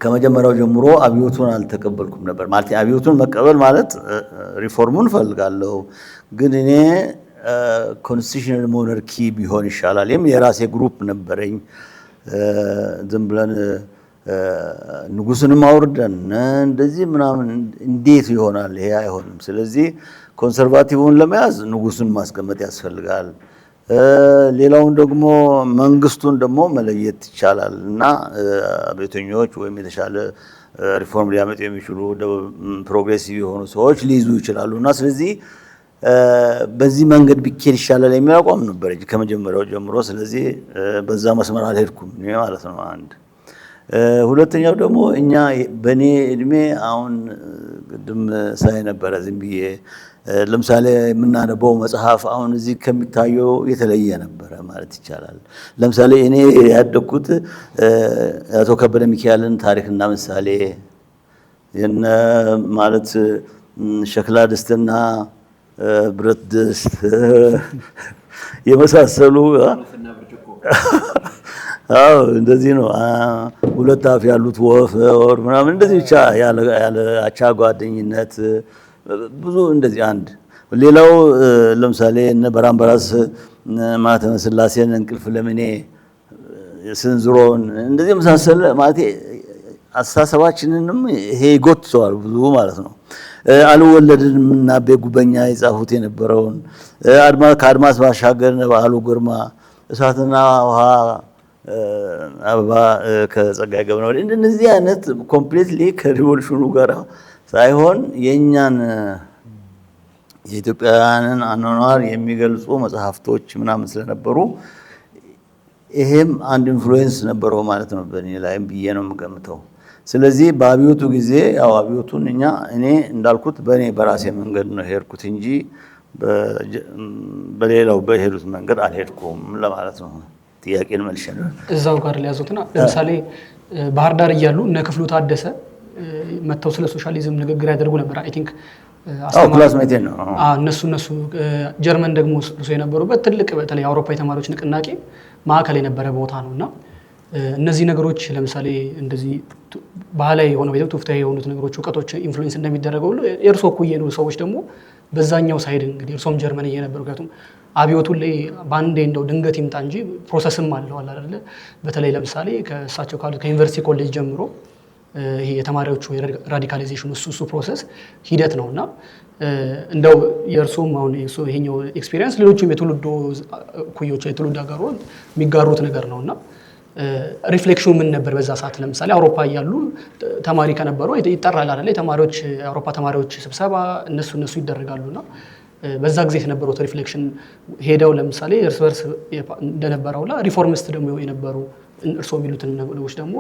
ከመጀመሪያው ጀምሮ አብዮቱን አልተቀበልኩም ነበር ማለት አብዮቱን መቀበል ማለት ሪፎርሙን ፈልጋለሁ፣ ግን እኔ ኮንስቲቱሽናል ሞናርኪ ቢሆን ይሻላል የሚል የራሴ ግሩፕ ነበረኝ። ዝም ብለን ንጉስንም አውርደን እንደዚህ ምናምን እንዴት ይሆናል? ይሄ አይሆንም። ስለዚህ ኮንሰርቫቲቭን ለመያዝ ንጉሱን ማስቀመጥ ያስፈልጋል። ሌላውን ደግሞ መንግስቱን ደግሞ መለየት ይቻላል እና ቤተኞች ወይም የተሻለ ሪፎርም ሊያመጡ የሚችሉ ፕሮግሬሲቭ የሆኑ ሰዎች ሊይዙ ይችላሉ እና ስለዚህ በዚህ መንገድ ቢኬድ ይሻላል የሚል አቋም ነበር ከመጀመሪያው ጀምሮ። ስለዚህ በዛ መስመር አልሄድኩም እኔ ማለት ነው አንድ። ሁለተኛው ደግሞ እኛ በእኔ እድሜ አሁን ቅድም ሳይ ነበረ ዝም ብዬ ለምሳሌ የምናነበው መጽሐፍ አሁን እዚህ ከሚታየው የተለየ ነበረ ማለት ይቻላል። ለምሳሌ እኔ ያደግኩት አቶ ከበደ ሚካኤልን ታሪክና ምሳሌ የነ ማለት ሸክላ ድስትና ብረት ድስት የመሳሰሉ አዎ እንደዚህ ነው። ሁለት አፍ ያሉት ወፍ ወር ምናምን እንደዚህ ብቻ ያለ አቻ ጓደኝነት ብዙ እንደዚህ አንድ። ሌላው ለምሳሌ እነ በራምበራስ ማተመ ስላሴን እንቅልፍ ለምኔ ስንዝሮን እንደዚህ መሳሰለ ማለት አስተሳሰባችንንም ይሄ ይጎትተዋል ብዙ ማለት ነው። አልወለድንም እና በጉበኛ የጻፉት የነበረውን ከአድማስ ባሻገር በዓሉ ግርማ እሳትና ውሃ አበባ ከጸጋዬ ገብረወልድ እንደዚህ አይነት ኮምፕሊትሊ ከሪቮሉሽኑ ጋር ሳይሆን የኛን የኢትዮጵያውያንን አኗኗር የሚገልጹ መጽሐፍቶች ምናምን ስለነበሩ ይሄም አንድ ኢንፍሉዌንስ ነበረው ማለት ነው በእኔ ላይም ብዬ ነው የምገምተው። ስለዚህ በአብዮቱ ጊዜ ያው አብዮቱን እኔ እንዳልኩት በእኔ በራሴ መንገድ ነው ሄድኩት እንጂ በሌላው በሄዱት መንገድ አልሄድኩም ለማለት ነው። ጥያቄን መልሻለሁ። እዛው ጋር ሊያዙትና ለምሳሌ ባህር ዳር እያሉ እነ ክፍሉ ታደሰ መተው ስለ ሶሻሊዝም ንግግር ያደርጉ ነበር። አይ ቲንክ ክላስሜቴ ነው። እነሱ ጀርመን ደግሞ እርሶ የነበሩበት ትልቅ በተለይ አውሮፓ የተማሪዎች ንቅናቄ ማዕከል የነበረ ቦታ ነውና እነዚህ ነገሮች ለምሳሌ እንደዚህ ባህላዊ የሆነ ወይ ትውፊታዊ የሆኑት ነገሮች እውቀቶች ኢንፍሉዌንስ እንደሚደረገው ሁሉ የእርሶ እኩይ ነው ሰዎች ደግሞ በዛኛው ሳይድ እንግዲህ እርሶም ጀርመን እየነበሩ ምክንያቱም አብዮቱን ላይ ባንዴ እንደው ድንገት ይምጣ እንጂ ፕሮሰስም አለው አይደለ? በተለይ ለምሳሌ ከእሳቸው ካሉት ከዩኒቨርሲቲ ኮሌጅ ጀምሮ ይሄ የተማሪዎቹ ራዲካላይዜሽን እሱ ፕሮሰስ ሂደት ነውና እንደው የእርሶም አሁን ይሄኛው ኤክስፒሪየንስ ሌሎችም የትውልዶ እኩዮች የትውልድ ሀገሩ የሚጋሩት ነገር ነውና ሪፍሌክሽኑ ምን ነበር በዛ ሰዓት? ለምሳሌ አውሮፓ እያሉ ተማሪ ከነበሩ ይጠራል አይደለ? የተማሪዎች አውሮፓ ተማሪዎች ስብሰባ እነሱ ይደረጋሉና በዛ ጊዜ የነበረው ሪፍሌክሽን ሄደው ለምሳሌ እርስ በርስ እንደነበረውላ ሪፎርሚስት ደግሞ የነበሩ እርሶ የሚሉትን ነገሮች ደግሞ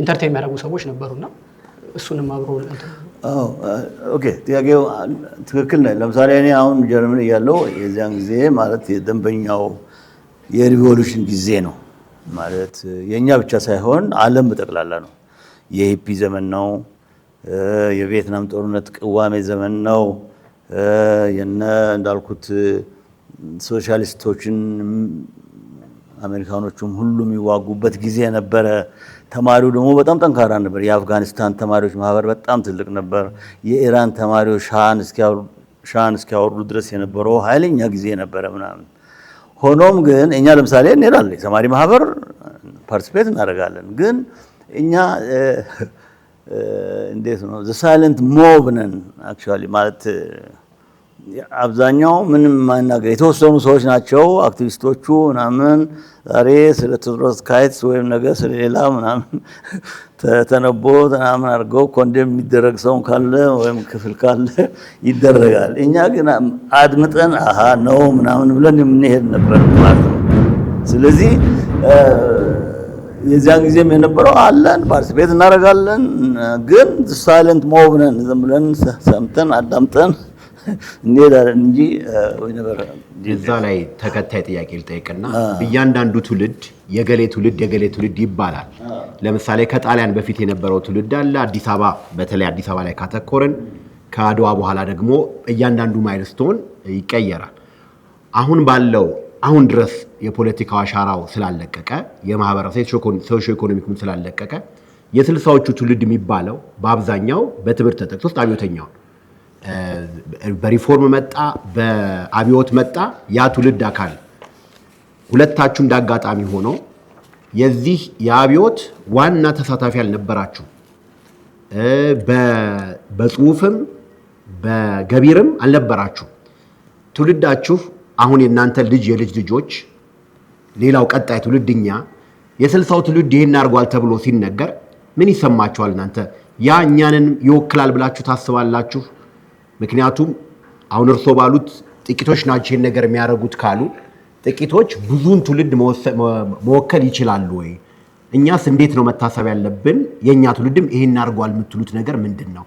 ኢንተርቴን የሚያደርጉ ሰዎች ነበሩና እሱንም አብሮ ኦኬ ጥያቄው ትክክል ነው። ለምሳሌ እኔ አሁን ጀርመን እያለሁ የዚያን ጊዜ ማለት የደንበኛው የሪቮሉሽን ጊዜ ነው ማለት የኛ ብቻ ሳይሆን ዓለም በጠቅላላ ነው። የሂፒ ዘመን ነው። የቪየትናም ጦርነት ቅዋሜ ዘመን ነው። የነ እንዳልኩት ሶሻሊስቶችን አሜሪካኖቹም ሁሉም የሚዋጉበት ጊዜ ነበረ። ተማሪው ደግሞ በጣም ጠንካራ ነበር። የአፍጋኒስታን ተማሪዎች ማህበር በጣም ትልቅ ነበር። የኢራን ተማሪዎች ሻን እስኪያወርዱ ድረስ የነበረው ኃይለኛ ጊዜ ነበረ ምናምን። ሆኖም ግን እኛ ለምሳሌ እንሄዳለን፣ የተማሪ ማህበር ፓርቲሲፔት እናደርጋለን። ግን እኛ እንዴት ነው ሳይለንት ሞብ ነን አክቹዋሊ ማለት አብዛኛው ምንም የማይናገር የተወሰኑ ሰዎች ናቸው አክቲቪስቶቹ ምናምን ዛሬ ስለ ቴዎድሮስ ካይትስ ወይም ነገር ስለሌላ ምናምን ተነቦ ምናምን አድርገው ኮንደም የሚደረግ ሰው ካለ ወይም ክፍል ካለ ይደረጋል። እኛ ግን አድምጠን አሃ ነው ምናምን ብለን የምንሄድ ነበር ማለት ነው። ስለዚህ የዚያን ጊዜም የነበረው አለን ፓርቲሲፔት እናደርጋለን፣ ግን ሳይለንት ሞብ ነን። ዝም ብለን ሰምተን አዳምጠን እንሄዳለን እንጂ ወይ ነበር። እዛ ላይ ተከታይ ጥያቄ ልጠይቅና በእያንዳንዱ ትውልድ የገሌ ትውልድ ይባላል። ለምሳሌ ከጣሊያን በፊት የነበረው ትውልድ አለ። አዲስ አበባ በተለይ አዲስ አበባ ላይ ካተኮርን ከአድዋ በኋላ ደግሞ እያንዳንዱ ማይልስቶን ይቀየራል። አሁን ድረስ የፖለቲካው አሻራው ስላለቀቀ የማህበረሰብ ሶሺዮ ኢኮኖሚክም ስላለቀቀ የስልሳዎቹ ትውልድ የሚባለው በአብዛኛው በትምህርት ተጠቅሶ ውስጥ አብዮተኛው በሪፎርም መጣ፣ በአብዮት መጣ ያ ትውልድ አካል ሁለታችሁ እንዳጋጣሚ ሆኖ የዚህ የአብዮት ዋና ተሳታፊ አልነበራችሁ። በጽሁፍም በገቢርም አልነበራችሁ። ትውልዳችሁ አሁን የእናንተ የልጅ ልጆች ሌላው ቀጣይ ትውልድኛ የስልሳው ትውልድ ይሄን አድርጓል ተብሎ ሲነገር ምን ይሰማችኋል? እናንተ ያ እኛንን ይወክላል ብላችሁ ታስባላችሁ? ምክንያቱም አሁን እርሶ ባሉት ጥቂቶች ናቸው ይሄን ነገር የሚያደርጉት ካሉ ጥቂቶች ብዙን ትውልድ መወከል ይችላሉ ወይ? እኛስ እንዴት ነው መታሰብ ያለብን? የኛ ትውልድም ይሄን አድርጓል የምትሉት ነገር ምንድነው?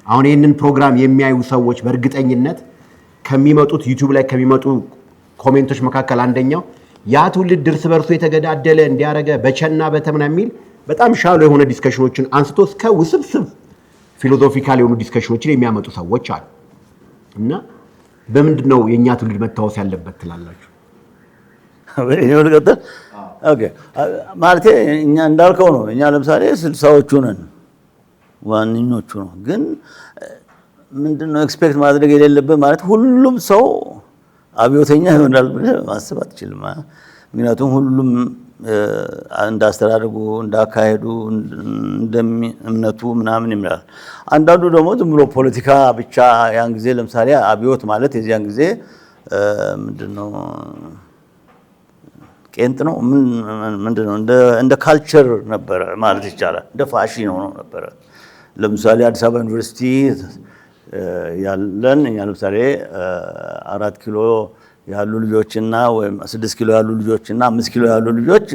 አሁን ይሄንን ፕሮግራም የሚያዩ ሰዎች በእርግጠኝነት ከሚመጡት ዩቲዩብ ላይ ከሚመጡ ኮሜንቶች መካከል አንደኛው ያ ትውልድ እርስ በርሱ የተገዳደለ እንዲያረገ በቸና በተምና የሚል በጣም ሻሎ የሆነ ዲስከሽኖችን አንስቶ እስከ ውስብስብ ፊሎሶፊካል የሆኑ ዲስከሽኖችን የሚያመጡ ሰዎች አሉ። እና በምንድነው የኛ ትውልድ መታወስ ያለበት ትላላችሁ? ኦኬ ማለት እኛ እንዳልከው ነው። እኛ ለምሳሌ ስልሳዎቹ ነን ዋንኞቹ ነው። ግን ምንድነው ኤክስፔክት ማድረግ የሌለብን ማለት ሁሉም ሰው አብዮተኛ ይሆናል ብለህ ማሰብ አትችልም። ምክንያቱም ሁሉም እንዳስተዳደጉ እንዳካሄዱ እንደምነቱ ምናምን ይምራል። አንዳንዱ ደግሞ ዝም ብሎ ፖለቲካ ብቻ ያን ጊዜ ለምሳሌ አብዮት ማለት የዚያን ጊዜ ምንድነው ቄንጥ ነው ምንድነው እንደ ካልቸር ነበረ ማለት ይቻላል። እንደ ፋሽን ሆኖ ነበረ። ለምሳሌ አዲስ አበባ ዩኒቨርሲቲ ያለን እኛ ለምሳሌ 4 ኪሎ ያሉ ልጆችና ወይም 6 ኪሎ ያሉ ልጆችና 5 ኪሎ ያሉ ልጆች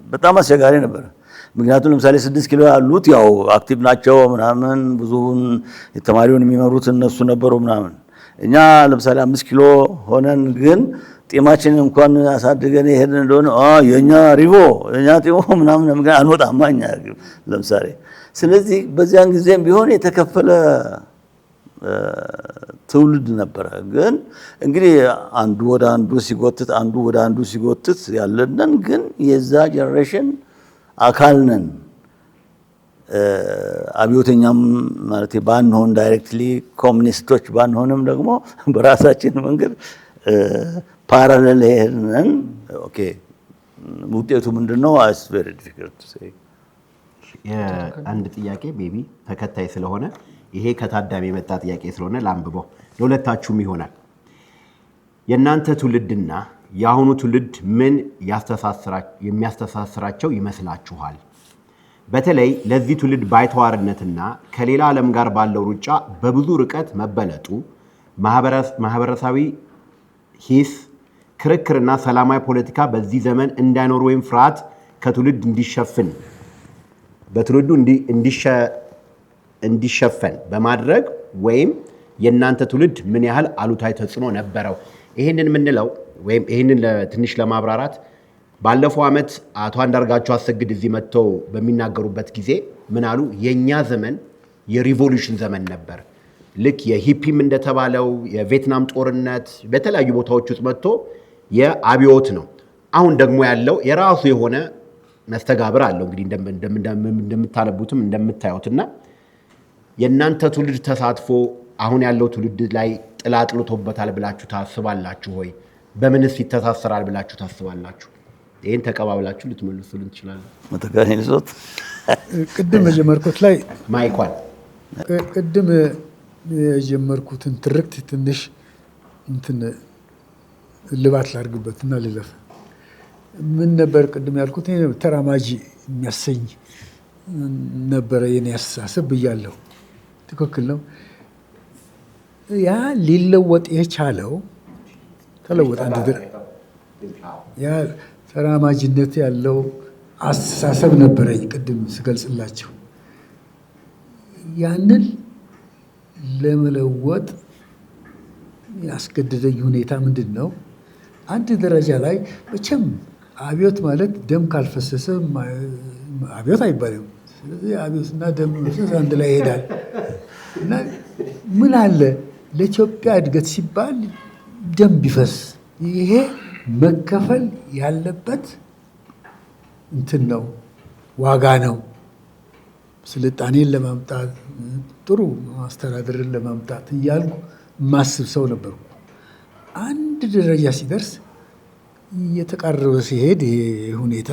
በጣም አስቸጋሪ ነበር። ምክንያቱም ለምሳሌ 6 ኪሎ ያሉት ያው አክቲቭ ናቸው ምናምን ብዙውን ተማሪውን የሚመሩት እነሱ ነበሩ ምናምን። እኛ ለምሳሌ 5 ኪሎ ሆነን ግን ጤማችንን እንኳን አሳድገን ይሄን እንደሆነ የኛ ሪቮ የኛ ጤሞ ምናምን ምጋ አንወጣማ እኛ ለምሳሌ። ስለዚህ በዚያን ጊዜም ቢሆን የተከፈለ ትውልድ ነበረ። ግን እንግዲህ አንዱ ወደ አንዱ ሲጎትት ያለንን ግን የዛ ጀነሬሽን አካል ነን። አብዮተኛም ማለት ባንሆን ዳይሬክትሊ ኮሙኒስቶች ባንሆንም ደግሞ በራሳችን መንገድ ፓራሌል ሄድን። ኦኬ ውጤቱ ምንድነው? አስ ቬሪ ዲፊካልት ቱ ሴይ። አንድ ጥያቄ ቤቢ ተከታይ ስለሆነ ይሄ ከታዳሚ የመጣ ጥያቄ ስለሆነ ላንብበው ለሁለታችሁም ይሆናል። የእናንተ ትውልድና የአሁኑ ትውልድ ምን የሚያስተሳስራቸው ይመስላችኋል? በተለይ ለዚህ ትውልድ ባይተዋርነትና ከሌላ ዓለም ጋር ባለው ሩጫ በብዙ ርቀት መበለጡ ማህበረሰባዊ ሂስ ክርክርና ሰላማዊ ፖለቲካ በዚህ ዘመን እንዳይኖር ወይም ፍርሃት ከትውልድ በትውልዱ እንዲሸፈን በማድረግ ወይም የእናንተ ትውልድ ምን ያህል አሉታዊ ተጽዕኖ ነበረው? ይህንን የምንለው ወይም ይህንን ትንሽ ለማብራራት ባለፈው ዓመት አቶ አንዳርጋቸው አሰግድ እዚህ መጥተው በሚናገሩበት ጊዜ ምን አሉ? የኛ ዘመን የሪቮሉሽን ዘመን ነበር። ልክ የሂፒም እንደተባለው የቪየትናም ጦርነት በተለያዩ ቦታዎች ውስጥ መጥቶ የአብዮት ነው። አሁን ደግሞ ያለው የራሱ የሆነ መስተጋብር አለው። እንግዲህ እንደምታነቡትም እንደምታዩትና የእናንተ ትውልድ ተሳትፎ አሁን ያለው ትውልድ ላይ ጥላ ጥሎበታል ብላችሁ ታስባላችሁ ወይ? በምንስ ይተሳሰራል ብላችሁ ታስባላችሁ? ይሄን ተቀባብላችሁ ልትመልሱልን ትችላላችሁ። መተካኔ ልሶት ቅድም መጀመርኩት ላይ ማይኳን ቅድም የጀመርኩትን ትርክት ትንሽ እንትን ልባት ላድርግበትና ልለፍ። ምን ነበር ቅድም ያልኩት? ተራማጅ የሚያሰኝ ነበረ የኔ አስተሳሰብ ብያለሁ። ትክክል ነው። ያ ሊለወጥ የቻለው ተለወጠ። ያ ተራማጅነት ያለው አስተሳሰብ ነበረኝ ቅድም ስገልጽላቸው። ያንን ለመለወጥ ያስገደደኝ ሁኔታ ምንድን ነው? አንድ ደረጃ ላይ መቼም አብዮት ማለት ደም ካልፈሰሰ አብዮት አይባልም። ስለዚህ አብዮትና ደም መፍሰስ አንድ ላይ ይሄዳል እና ምን አለ ለኢትዮጵያ እድገት ሲባል ደም ቢፈስ ይሄ መከፈል ያለበት እንትን ነው፣ ዋጋ ነው። ስልጣኔን ለማምጣት ጥሩ ማስተዳደርን ለማምጣት እያልኩ ማስብ ሰው ነበርኩ። አንድ ደረጃ ሲደርስ እየተቃረበ ሲሄድ ይሄ ሁኔታ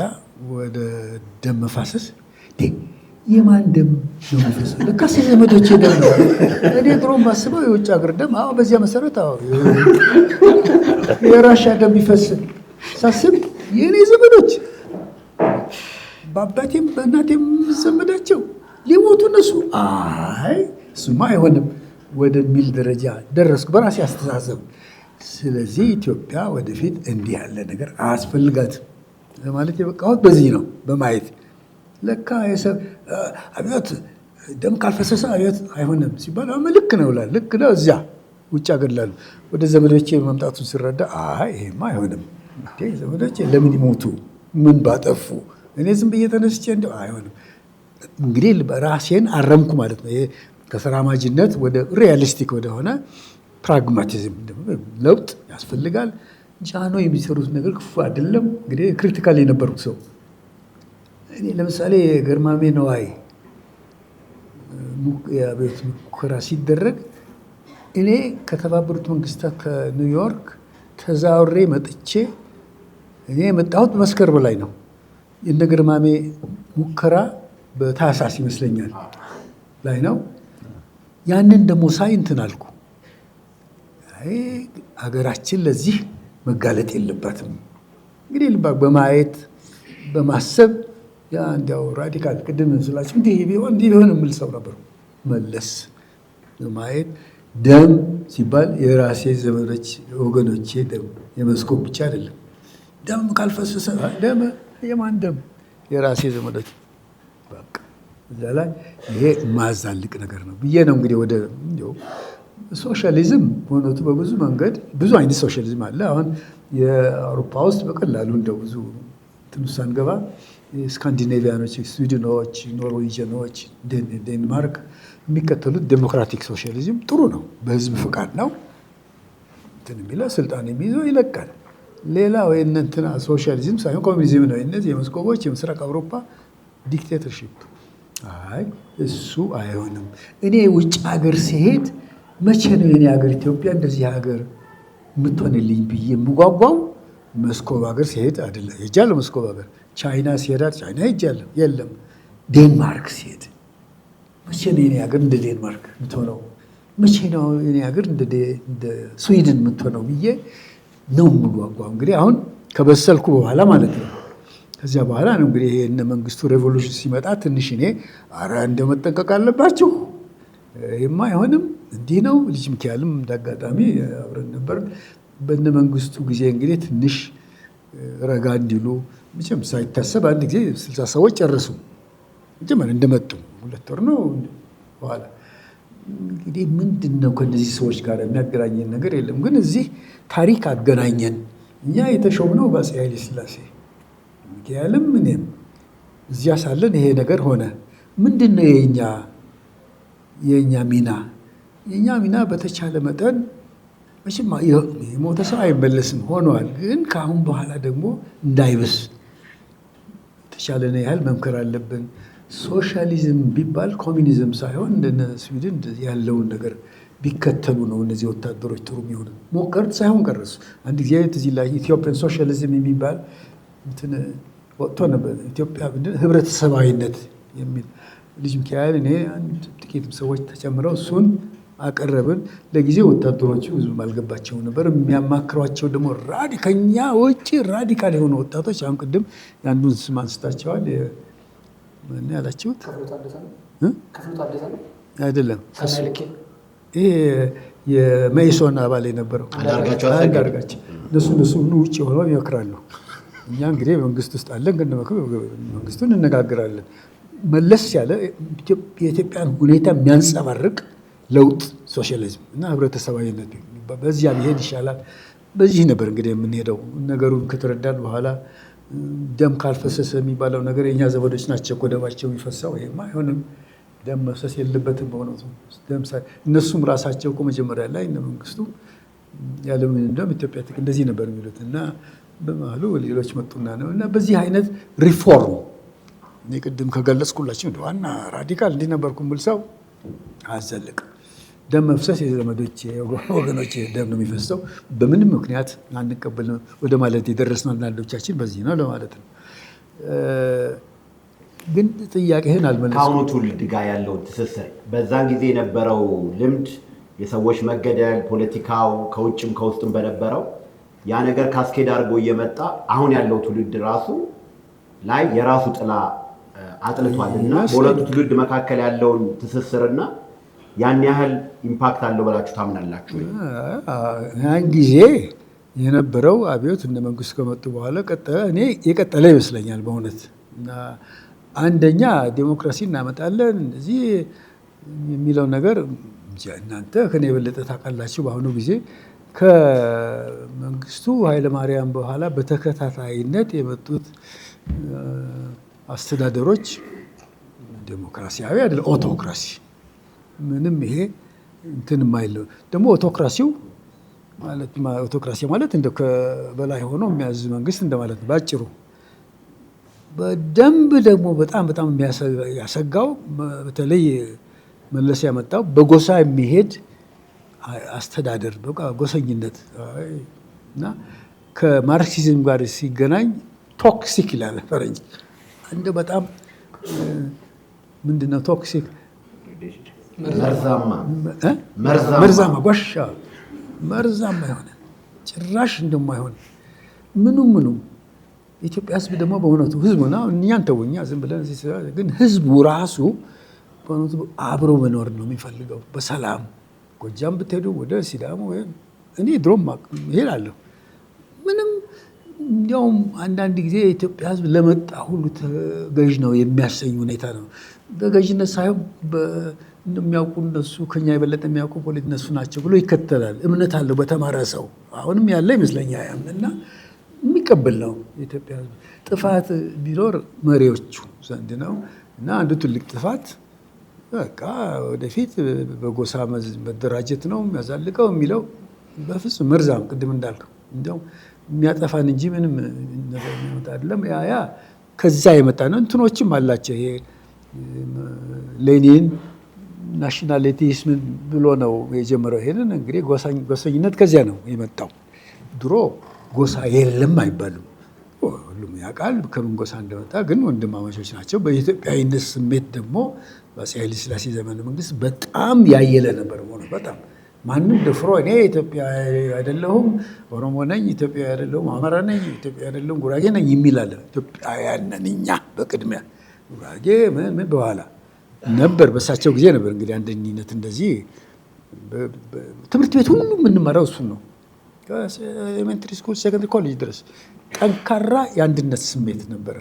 ወደ ደም መፋሰስ፣ የማን ደም ነው የሚፈሰው? ለካስ የዘመዶቼ ደም ነው። እኔ ድሮ ማስበው የውጭ ሀገር ደም፣ በዚያ መሰረት የራሻ ደም ቢፈስ ሳስብ የእኔ ዘመዶች በአባቴም በእናቴም ዘመዳቸው ሊሞቱ እነሱ፣ አይ እሱማ አይሆንም ወደሚል ደረጃ ደረስኩ በራሴ አስተሳሰብ። ስለዚህ ኢትዮጵያ ወደፊት እንዲህ ያለ ነገር አያስፈልጋትም ለማለት የበቃሁት በዚህ ነው፣ በማየት ለካ አብዮት ደም ካልፈሰሰ አብዮት አይሆንም ሲባል ልክ ነው እላለሁ። ልክ ነው። እዚያ ውጭ ሀገር ላሉ ወደ ዘመዶቼ መምጣቱን ስረዳ ይሄማ አይሆንም፣ ዘመዶቼ ለምን ይሞቱ? ምን ባጠፉ? እኔ ዝም ብዬ ተነስቼ እንደው አይሆንም። እንግዲህ ራሴን አረምኩ ማለት ነው። ከተራማጅነት ወደ ሪያሊስቲክ ወደሆነ ፕራግማቲዝም ለውጥ ያስፈልጋል። ጃኖ የሚሰሩት ነገር ክፉ አይደለም። እንግዲህ ክሪቲካል የነበርኩ ሰው እኔ ለምሳሌ ገርማሜ ነዋይ የአብዮት ሙከራ ሲደረግ እኔ ከተባበሩት መንግስታት ከኒውዮርክ ተዛውሬ መጥቼ እኔ የመጣሁት መስከረም ላይ ነው። የነ ገርማሜ ሙከራ በታህሳስ ይመስለኛል ላይ ነው። ያንን ደግሞ ሳይ እንትን አልኩ፣ ሀገራችን ለዚህ መጋለጥ የለባትም። እንግዲህ በማየት በማሰብ ያ እንዲያው ራዲካል ቅድም ስላችሁ እንዲህ ቢሆን የምል ሰው ነበር። መለስ በማየት ደም ሲባል የራሴ ዘመዶች ወገኖቼ ደም የመስኮብ ብቻ አይደለም። ደም ካልፈሰሰ ደም የማን ደም? የራሴ ዘመዶች። በቃ እዛ ላይ ይሄ ማዛልቅ ነገር ነው ብዬ ነው እንግዲህ ወደ ሶሻሊዝም በእውነቱ በብዙ መንገድ ብዙ አይነት ሶሻሊዝም አለ። አሁን የአውሮፓ ውስጥ በቀላሉ እንደው ብዙ ትንሽ ሳንገባ ስካንዲኔቪያኖች፣ ስዊድኖች፣ ኖርዌጂያኖች፣ ዴንማርክ የሚከተሉት ዴሞክራቲክ ሶሻሊዝም ጥሩ ነው። በህዝብ ፍቃድ ነው እንትን የሚለው ስልጣን የሚይዘው ይለቃል። ሌላ ወይ እንትና ሶሻሊዝም ሳይሆን ኮሚኒዝም ነው። እነዚህ የመስኮቦች የምስራቅ አውሮፓ ዲክቴተርሺፕ። አይ እሱ አይሆንም። እኔ ውጭ ሀገር ሲሄድ መቼ ነው የኔ ሀገር ኢትዮጵያ እንደዚህ ሀገር የምትሆንልኝ ብዬ የምጓጓው? መስኮብ ሀገር ሲሄድ አይደለም። ሄጃለሁ መስኮብ ሀገር። ቻይና ሲሄድ ቻይና ሄጃለሁ፣ የለም። ዴንማርክ ሲሄድ መቼ ነው የኔ ሀገር እንደ ዴንማርክ የምትሆነው? መቼ ነው የኔ ሀገር እንደ ስዊድን የምትሆነው ብዬ ነው የምጓጓው። እንግዲህ አሁን ከበሰልኩ በኋላ ማለት ነው። ከዚያ በኋላ ነው እንግዲህ ይሄ እነ መንግስቱ ሬቮሉሽን ሲመጣ ትንሽ እኔ እንደው መጠንቀቅ አለባችሁ፣ ይሄማ አይሆንም፣ እንዲህ ነው። ልጅ ሚካኤልም እንዳጋጣሚ አብረን ነበር። በእነ መንግስቱ ጊዜ እንግዲህ ትንሽ ረጋ እንዲሉ መቼም ሳይታሰብ አንድ ጊዜ 60 ሰዎች ጨረሱ። መጀመሪያ እንደመጡ 2 ወር ነው በኋላ እንግዲህ ምንድን ነው ከእነዚህ ሰዎች ጋር የሚያገናኘን ነገር የለም። ግን እዚህ ታሪክ አገናኘን። እኛ የተሾምነው በአፄ ኃይለ ሥላሴ ሚካኤልም እኔም እዚያ ሳለን ይሄ ነገር ሆነ። ምንድን ነው የእኛ ሚና? የእኛ ሚና በተቻለ መጠን መቼም የሞተ ሰው አይመለስም ሆኗል። ግን ከአሁን በኋላ ደግሞ እንዳይብስ የተቻለን ያህል መምከር አለብን። ሶሻሊዝም ቢባል ኮሚኒዝም ሳይሆን እንደነ ስዊድን ያለውን ነገር ቢከተሉ ነው እነዚህ ወታደሮች ጥሩ የሚሆኑ። ሞከርት ሳይሆን ቀረሱ። አንድ ጊዜ እዚህ ላይ ኢትዮጵያን ሶሻሊዝም የሚባል እንትን ወጥቶ ነበር። ኢትዮጵያ ህብረተሰባዊነት የሚል ልጅ ሚካኤል እኔ አንድ ጥቂት ሰዎች ተጨምረው እሱን አቀረብን። ለጊዜው ወታደሮቹ ብዙም አልገባቸውም ነበር። የሚያማክሯቸው ደግሞ ከኛ ውጭ ራዲካል የሆኑ ወጣቶች፣ አሁን ቅድም የአንዱን ስም አንስታቸዋል። ምን ያላችሁት? አይደለም ይሄ የመኢሶን አባል የነበረው አንዳርጋቸው። እነሱ ውጭ ሆነው ይመክራሉ። እኛ እንግዲህ መንግስት ውስጥ አለን፣ ግን መንግስቱን እንነጋግራለን። መለስ ያለ የኢትዮጵያን ሁኔታ የሚያንጸባርቅ ለውጥ፣ ሶሻሊዝም እና ህብረተሰባዊነት በዚያ ቢሄድ ይሻላል። በዚህ ነበር እንግዲህ የምንሄደው። ነገሩን ከተረዳን በኋላ ደም ካልፈሰሰ የሚባለው ነገር የእኛ ዘመዶች ናቸው እኮ ደማቸው የሚፈሳው፣ ይሄማ አይሆንም፣ ደም መፍሰስ የለበትም። በእውነቱ እነሱም ራሳቸው እኮ መጀመሪያ ላይ እነ መንግስቱ ያለምንም ደም ኢትዮጵያ እንደዚህ ነበር የሚሉት እና በመሀሉ ሌሎች መጡና ነው እና በዚህ አይነት ሪፎርም እኔ ቅድም ከገለጽኩላችሁ ዋና ራዲካል እንዲህ ነበርኩ ብል ሰው አዘልቅ ደም መፍሰስ የዘመዶች ወገኖች ደም ነው የሚፈሰው፣ በምንም ምክንያት አንቀበል ወደ ማለት የደረስነው አንዳንዶቻችን በዚህ ነው ለማለት ነው። ግን ጥያቄህን አልመለስኩም። ከአሁኑ ትውልድ ጋር ያለው ትስስር በዛን ጊዜ የነበረው ልምድ፣ የሰዎች መገደል፣ ፖለቲካው ከውጭም ከውስጥም በነበረው ያ ነገር ካስኬድ አድርጎ እየመጣ አሁን ያለው ትውልድ ራሱ ላይ የራሱ ጥላ አጥልቷል እና በሁለቱ ትውልድ መካከል ያለውን ትስስርና ያን ያህል ኢምፓክት አለው ብላችሁ ታምናላችሁ? ያን ጊዜ የነበረው አብዮት እነ መንግስት ከመጡ በኋላ እኔ የቀጠለ ይመስለኛል በእውነት። እና አንደኛ ዴሞክራሲ እናመጣለን እንደዚህ የሚለው ነገር እናንተ ከኔ የበለጠ ታውቃላችሁ። በአሁኑ ጊዜ ከመንግስቱ ኃይለማርያም በኋላ በተከታታይነት የመጡት አስተዳደሮች ዴሞክራሲያዊ አይደለም፣ ኦቶክራሲ ምንም ይሄ እንትን የማይለው ደግሞ ኦቶክራሲ ማለት እንደ ከበላይ ሆኖ የሚያዝ መንግስት እንደማለት ነው ባጭሩ። በደንብ ደግሞ በጣም ያሰጋው በተለይ መለስ ያመጣው በጎሳ የሚሄድ አስተዳደር በቃ ጎሰኝነት እና ከማርክሲዝም ጋር ሲገናኝ ቶክሲክ ይላል ፈረንጅ። አንድ በጣም ምንድነው ቶክሲክ? መርዛማ ጎሻ መርዛማ የሆነ ጭራሽ እንደማይሆን ምኑም የኢትዮጵያ ሕዝብ ደግሞ በእውነቱ ሕዝቡና እኛን ተውኛ ዝም ብለን ግን ሕዝቡ ራሱ በእውነቱ አብሮ መኖር ነው የሚፈልገው በሰላም። ጎጃም ብትሄዱ ወደ ሲዳሞ እኔ ድሮም እሄዳለሁ። ምንም እንዲያውም አንዳንድ ጊዜ የኢትዮጵያ ሕዝብ ለመጣ ሁሉ ተገዥ ነው የሚያሰኝ ሁኔታ ነው። በገዥነት ሳይሆን እንደሚያውቁ እነሱ ከኛ የበለጠ የሚያውቁ ፖለቲካ እነሱ ናቸው ብሎ ይከተላል። እምነት አለው በተማረ ሰው አሁንም ያለ ይመስለኛል ያምንና የሚቀበል ነው። የኢትዮጵያ ሕዝብ ጥፋት ቢኖር መሪዎቹ ዘንድ ነው እና አንዱ ትልቅ ጥፋት በቃ ወደፊት በጎሳ መደራጀት ነው የሚያዛልቀው የሚለው በፍጹም መርዛም፣ ቅድም እንዳልከው እንዲያው የሚያጠፋን እንጂ ምንም ነገር የሚያመጣ አይደለም። ያ ከዛ የመጣ ነው። እንትኖችም አላቸው። ይሄ ሌኒን ናሽናሊቲዝም ብሎ ነው የጀመረው። ይሄንን እንግዲህ ጎሰኝነት ከዚያ ነው የመጣው። ድሮ ጎሳ የለም አይባልም፣ ሁሉም ያውቃል ከምን ጎሳ እንደመጣ። ግን ወንድማማቾች ናቸው። በኢትዮጵያዊነት ስሜት ደግሞ በአፄ ኃይለ ሥላሴ ዘመነ መንግስት በጣም ያየለ ነበር። በጣም ማንም ደፍሮ እኔ ኢትዮጵያ አይደለሁም፣ ኦሮሞ ነኝ፣ ኢትዮጵያ አይደለሁም፣ አማራ ነኝ፣ ኢትዮጵያ አይደለሁም፣ ጉራጌ ነኝ የሚል አለ። ኢትዮጵያውያን ነን እኛ በቅድሚያ ጉራጌ ምን በኋላ ነበር። በሳቸው ጊዜ ነበር እንግዲህ አንደኝነት እንደዚህ። ትምህርት ቤት ሁሉ የምንማረው እሱን ነው። ከኤሌሜንተሪ ስኩል ሴኮንደሪ ኮሌጅ ድረስ ጠንካራ የአንድነት ስሜት ነበረ።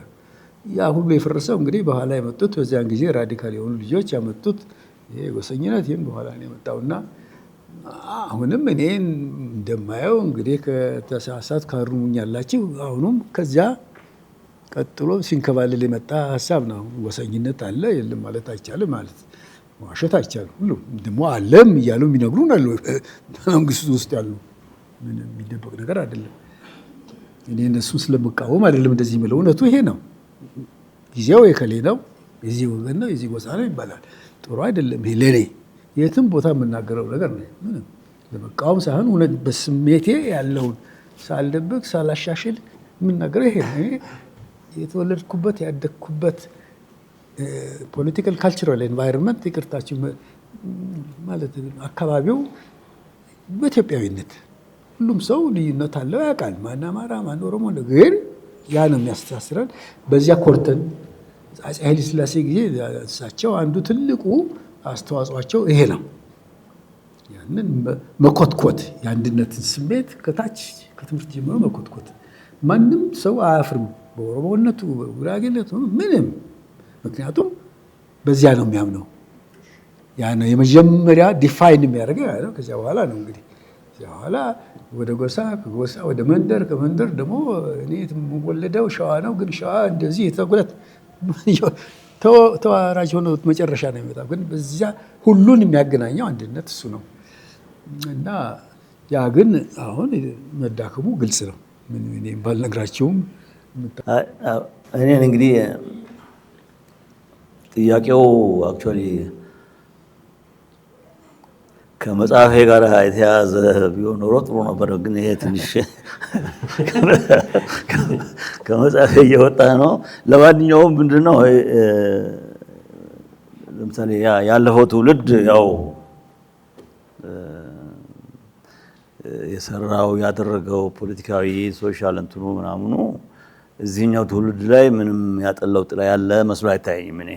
ያ ሁሉ የፈረሰው እንግዲህ በኋላ የመጡት በዚያን ጊዜ ራዲካል የሆኑ ልጆች ያመጡት ይሄ ጎሰኝነት ይህም በኋላ ነው የመጣውና አሁንም እኔ እንደማየው እንግዲህ ከተሳሳት ካርሙኛላችሁ። አሁኑም ከዚያ ቀጥሎ ሲንከባለል የመጣ ሀሳብ ነው። ጎሰኝነት አለ የለም ማለት አይቻልም፣ ማለት ዋሸት አይቻልም። ሁሉም ደግሞ አለም እያሉ የሚነግሩን አሉ መንግስቱ ውስጥ ያሉ። ምን የሚደበቅ ነገር አይደለም። እኔ እነሱን ስለምቃወም አይደለም እንደዚህ የሚለው፣ እውነቱ ይሄ ነው። ጊዜው የከሌ ነው፣ የዚህ ወገን ነው፣ የዚህ ጎሳ ነው ይባላል። ጥሩ አይደለም ይሄ ለኔ የትም ቦታ የምናገረው ነገር ነው። ምንም ለመቃወም ሳይሆን እውነት በስሜቴ ያለውን ሳልደብቅ ሳላሻሽል የምናገረው ይሄ ነው። የተወለድኩበት ያደግኩበት ፖለቲካል ካልቸራል ኤንቫይሮንመንት ይቅርታችሁ ማለት አካባቢው በኢትዮጵያዊነት ሁሉም ሰው ልዩነት አለው ያውቃል። ማን አማራ ማን ኦሮሞ ነው፣ ግን ያ ነው የሚያስተሳስረን። በዚያ ኮርተን አፄ ኃይለ ሥላሴ ጊዜ እሳቸው አንዱ ትልቁ አስተዋጽኦአቸው ይሄ ነው። ያንን መኮትኮት፣ የአንድነትን ስሜት ከታች ከትምህርት ጀምሮ መኮትኮት። ማንም ሰው አያፍርም በኦሮሞነቱ በጉራጌነቱ ምንም፣ ምክንያቱም በዚያ ነው የሚያምነው። ያ ነው የመጀመሪያ ዲፋይን የሚያደርገው ያ ነው። ከዚያ በኋላ ነው እንግዲህ ከዚያ በኋላ ወደ ጎሳ፣ ከጎሳ ወደ መንደር፣ ከመንደር ደግሞ እኔ የምወለደው ሸዋ ነው፣ ግን ሸዋ እንደዚህ የተጉለት ተዋራጅ ሆኖ መጨረሻ ነው የሚመጣው። ግን በዚያ ሁሉን የሚያገናኘው አንድነት እሱ ነው እና ያ ግን አሁን መዳከሙ ግልጽ ነው። እኔ ባልነግራቸውም እኔን እንግዲህ ጥያቄው አክቹዋሊ ከመጽሐፌ ጋር የተያያዘ ቢሆን ኖሮ ጥሩ ነበር። ግን ይሄ ትንሽ ከመጽሐፌ እየወጣ ነው። ለማንኛውም ምንድነው ለምሳሌ ያለፈው ትውልድ ያው የሰራው ያደረገው ፖለቲካዊ ሶሻል እንትኑ ምናምኑ እዚህኛው ትውልድ ላይ ምንም ያጠለው ጥላ ያለ መስሎ አይታየኝም እኔ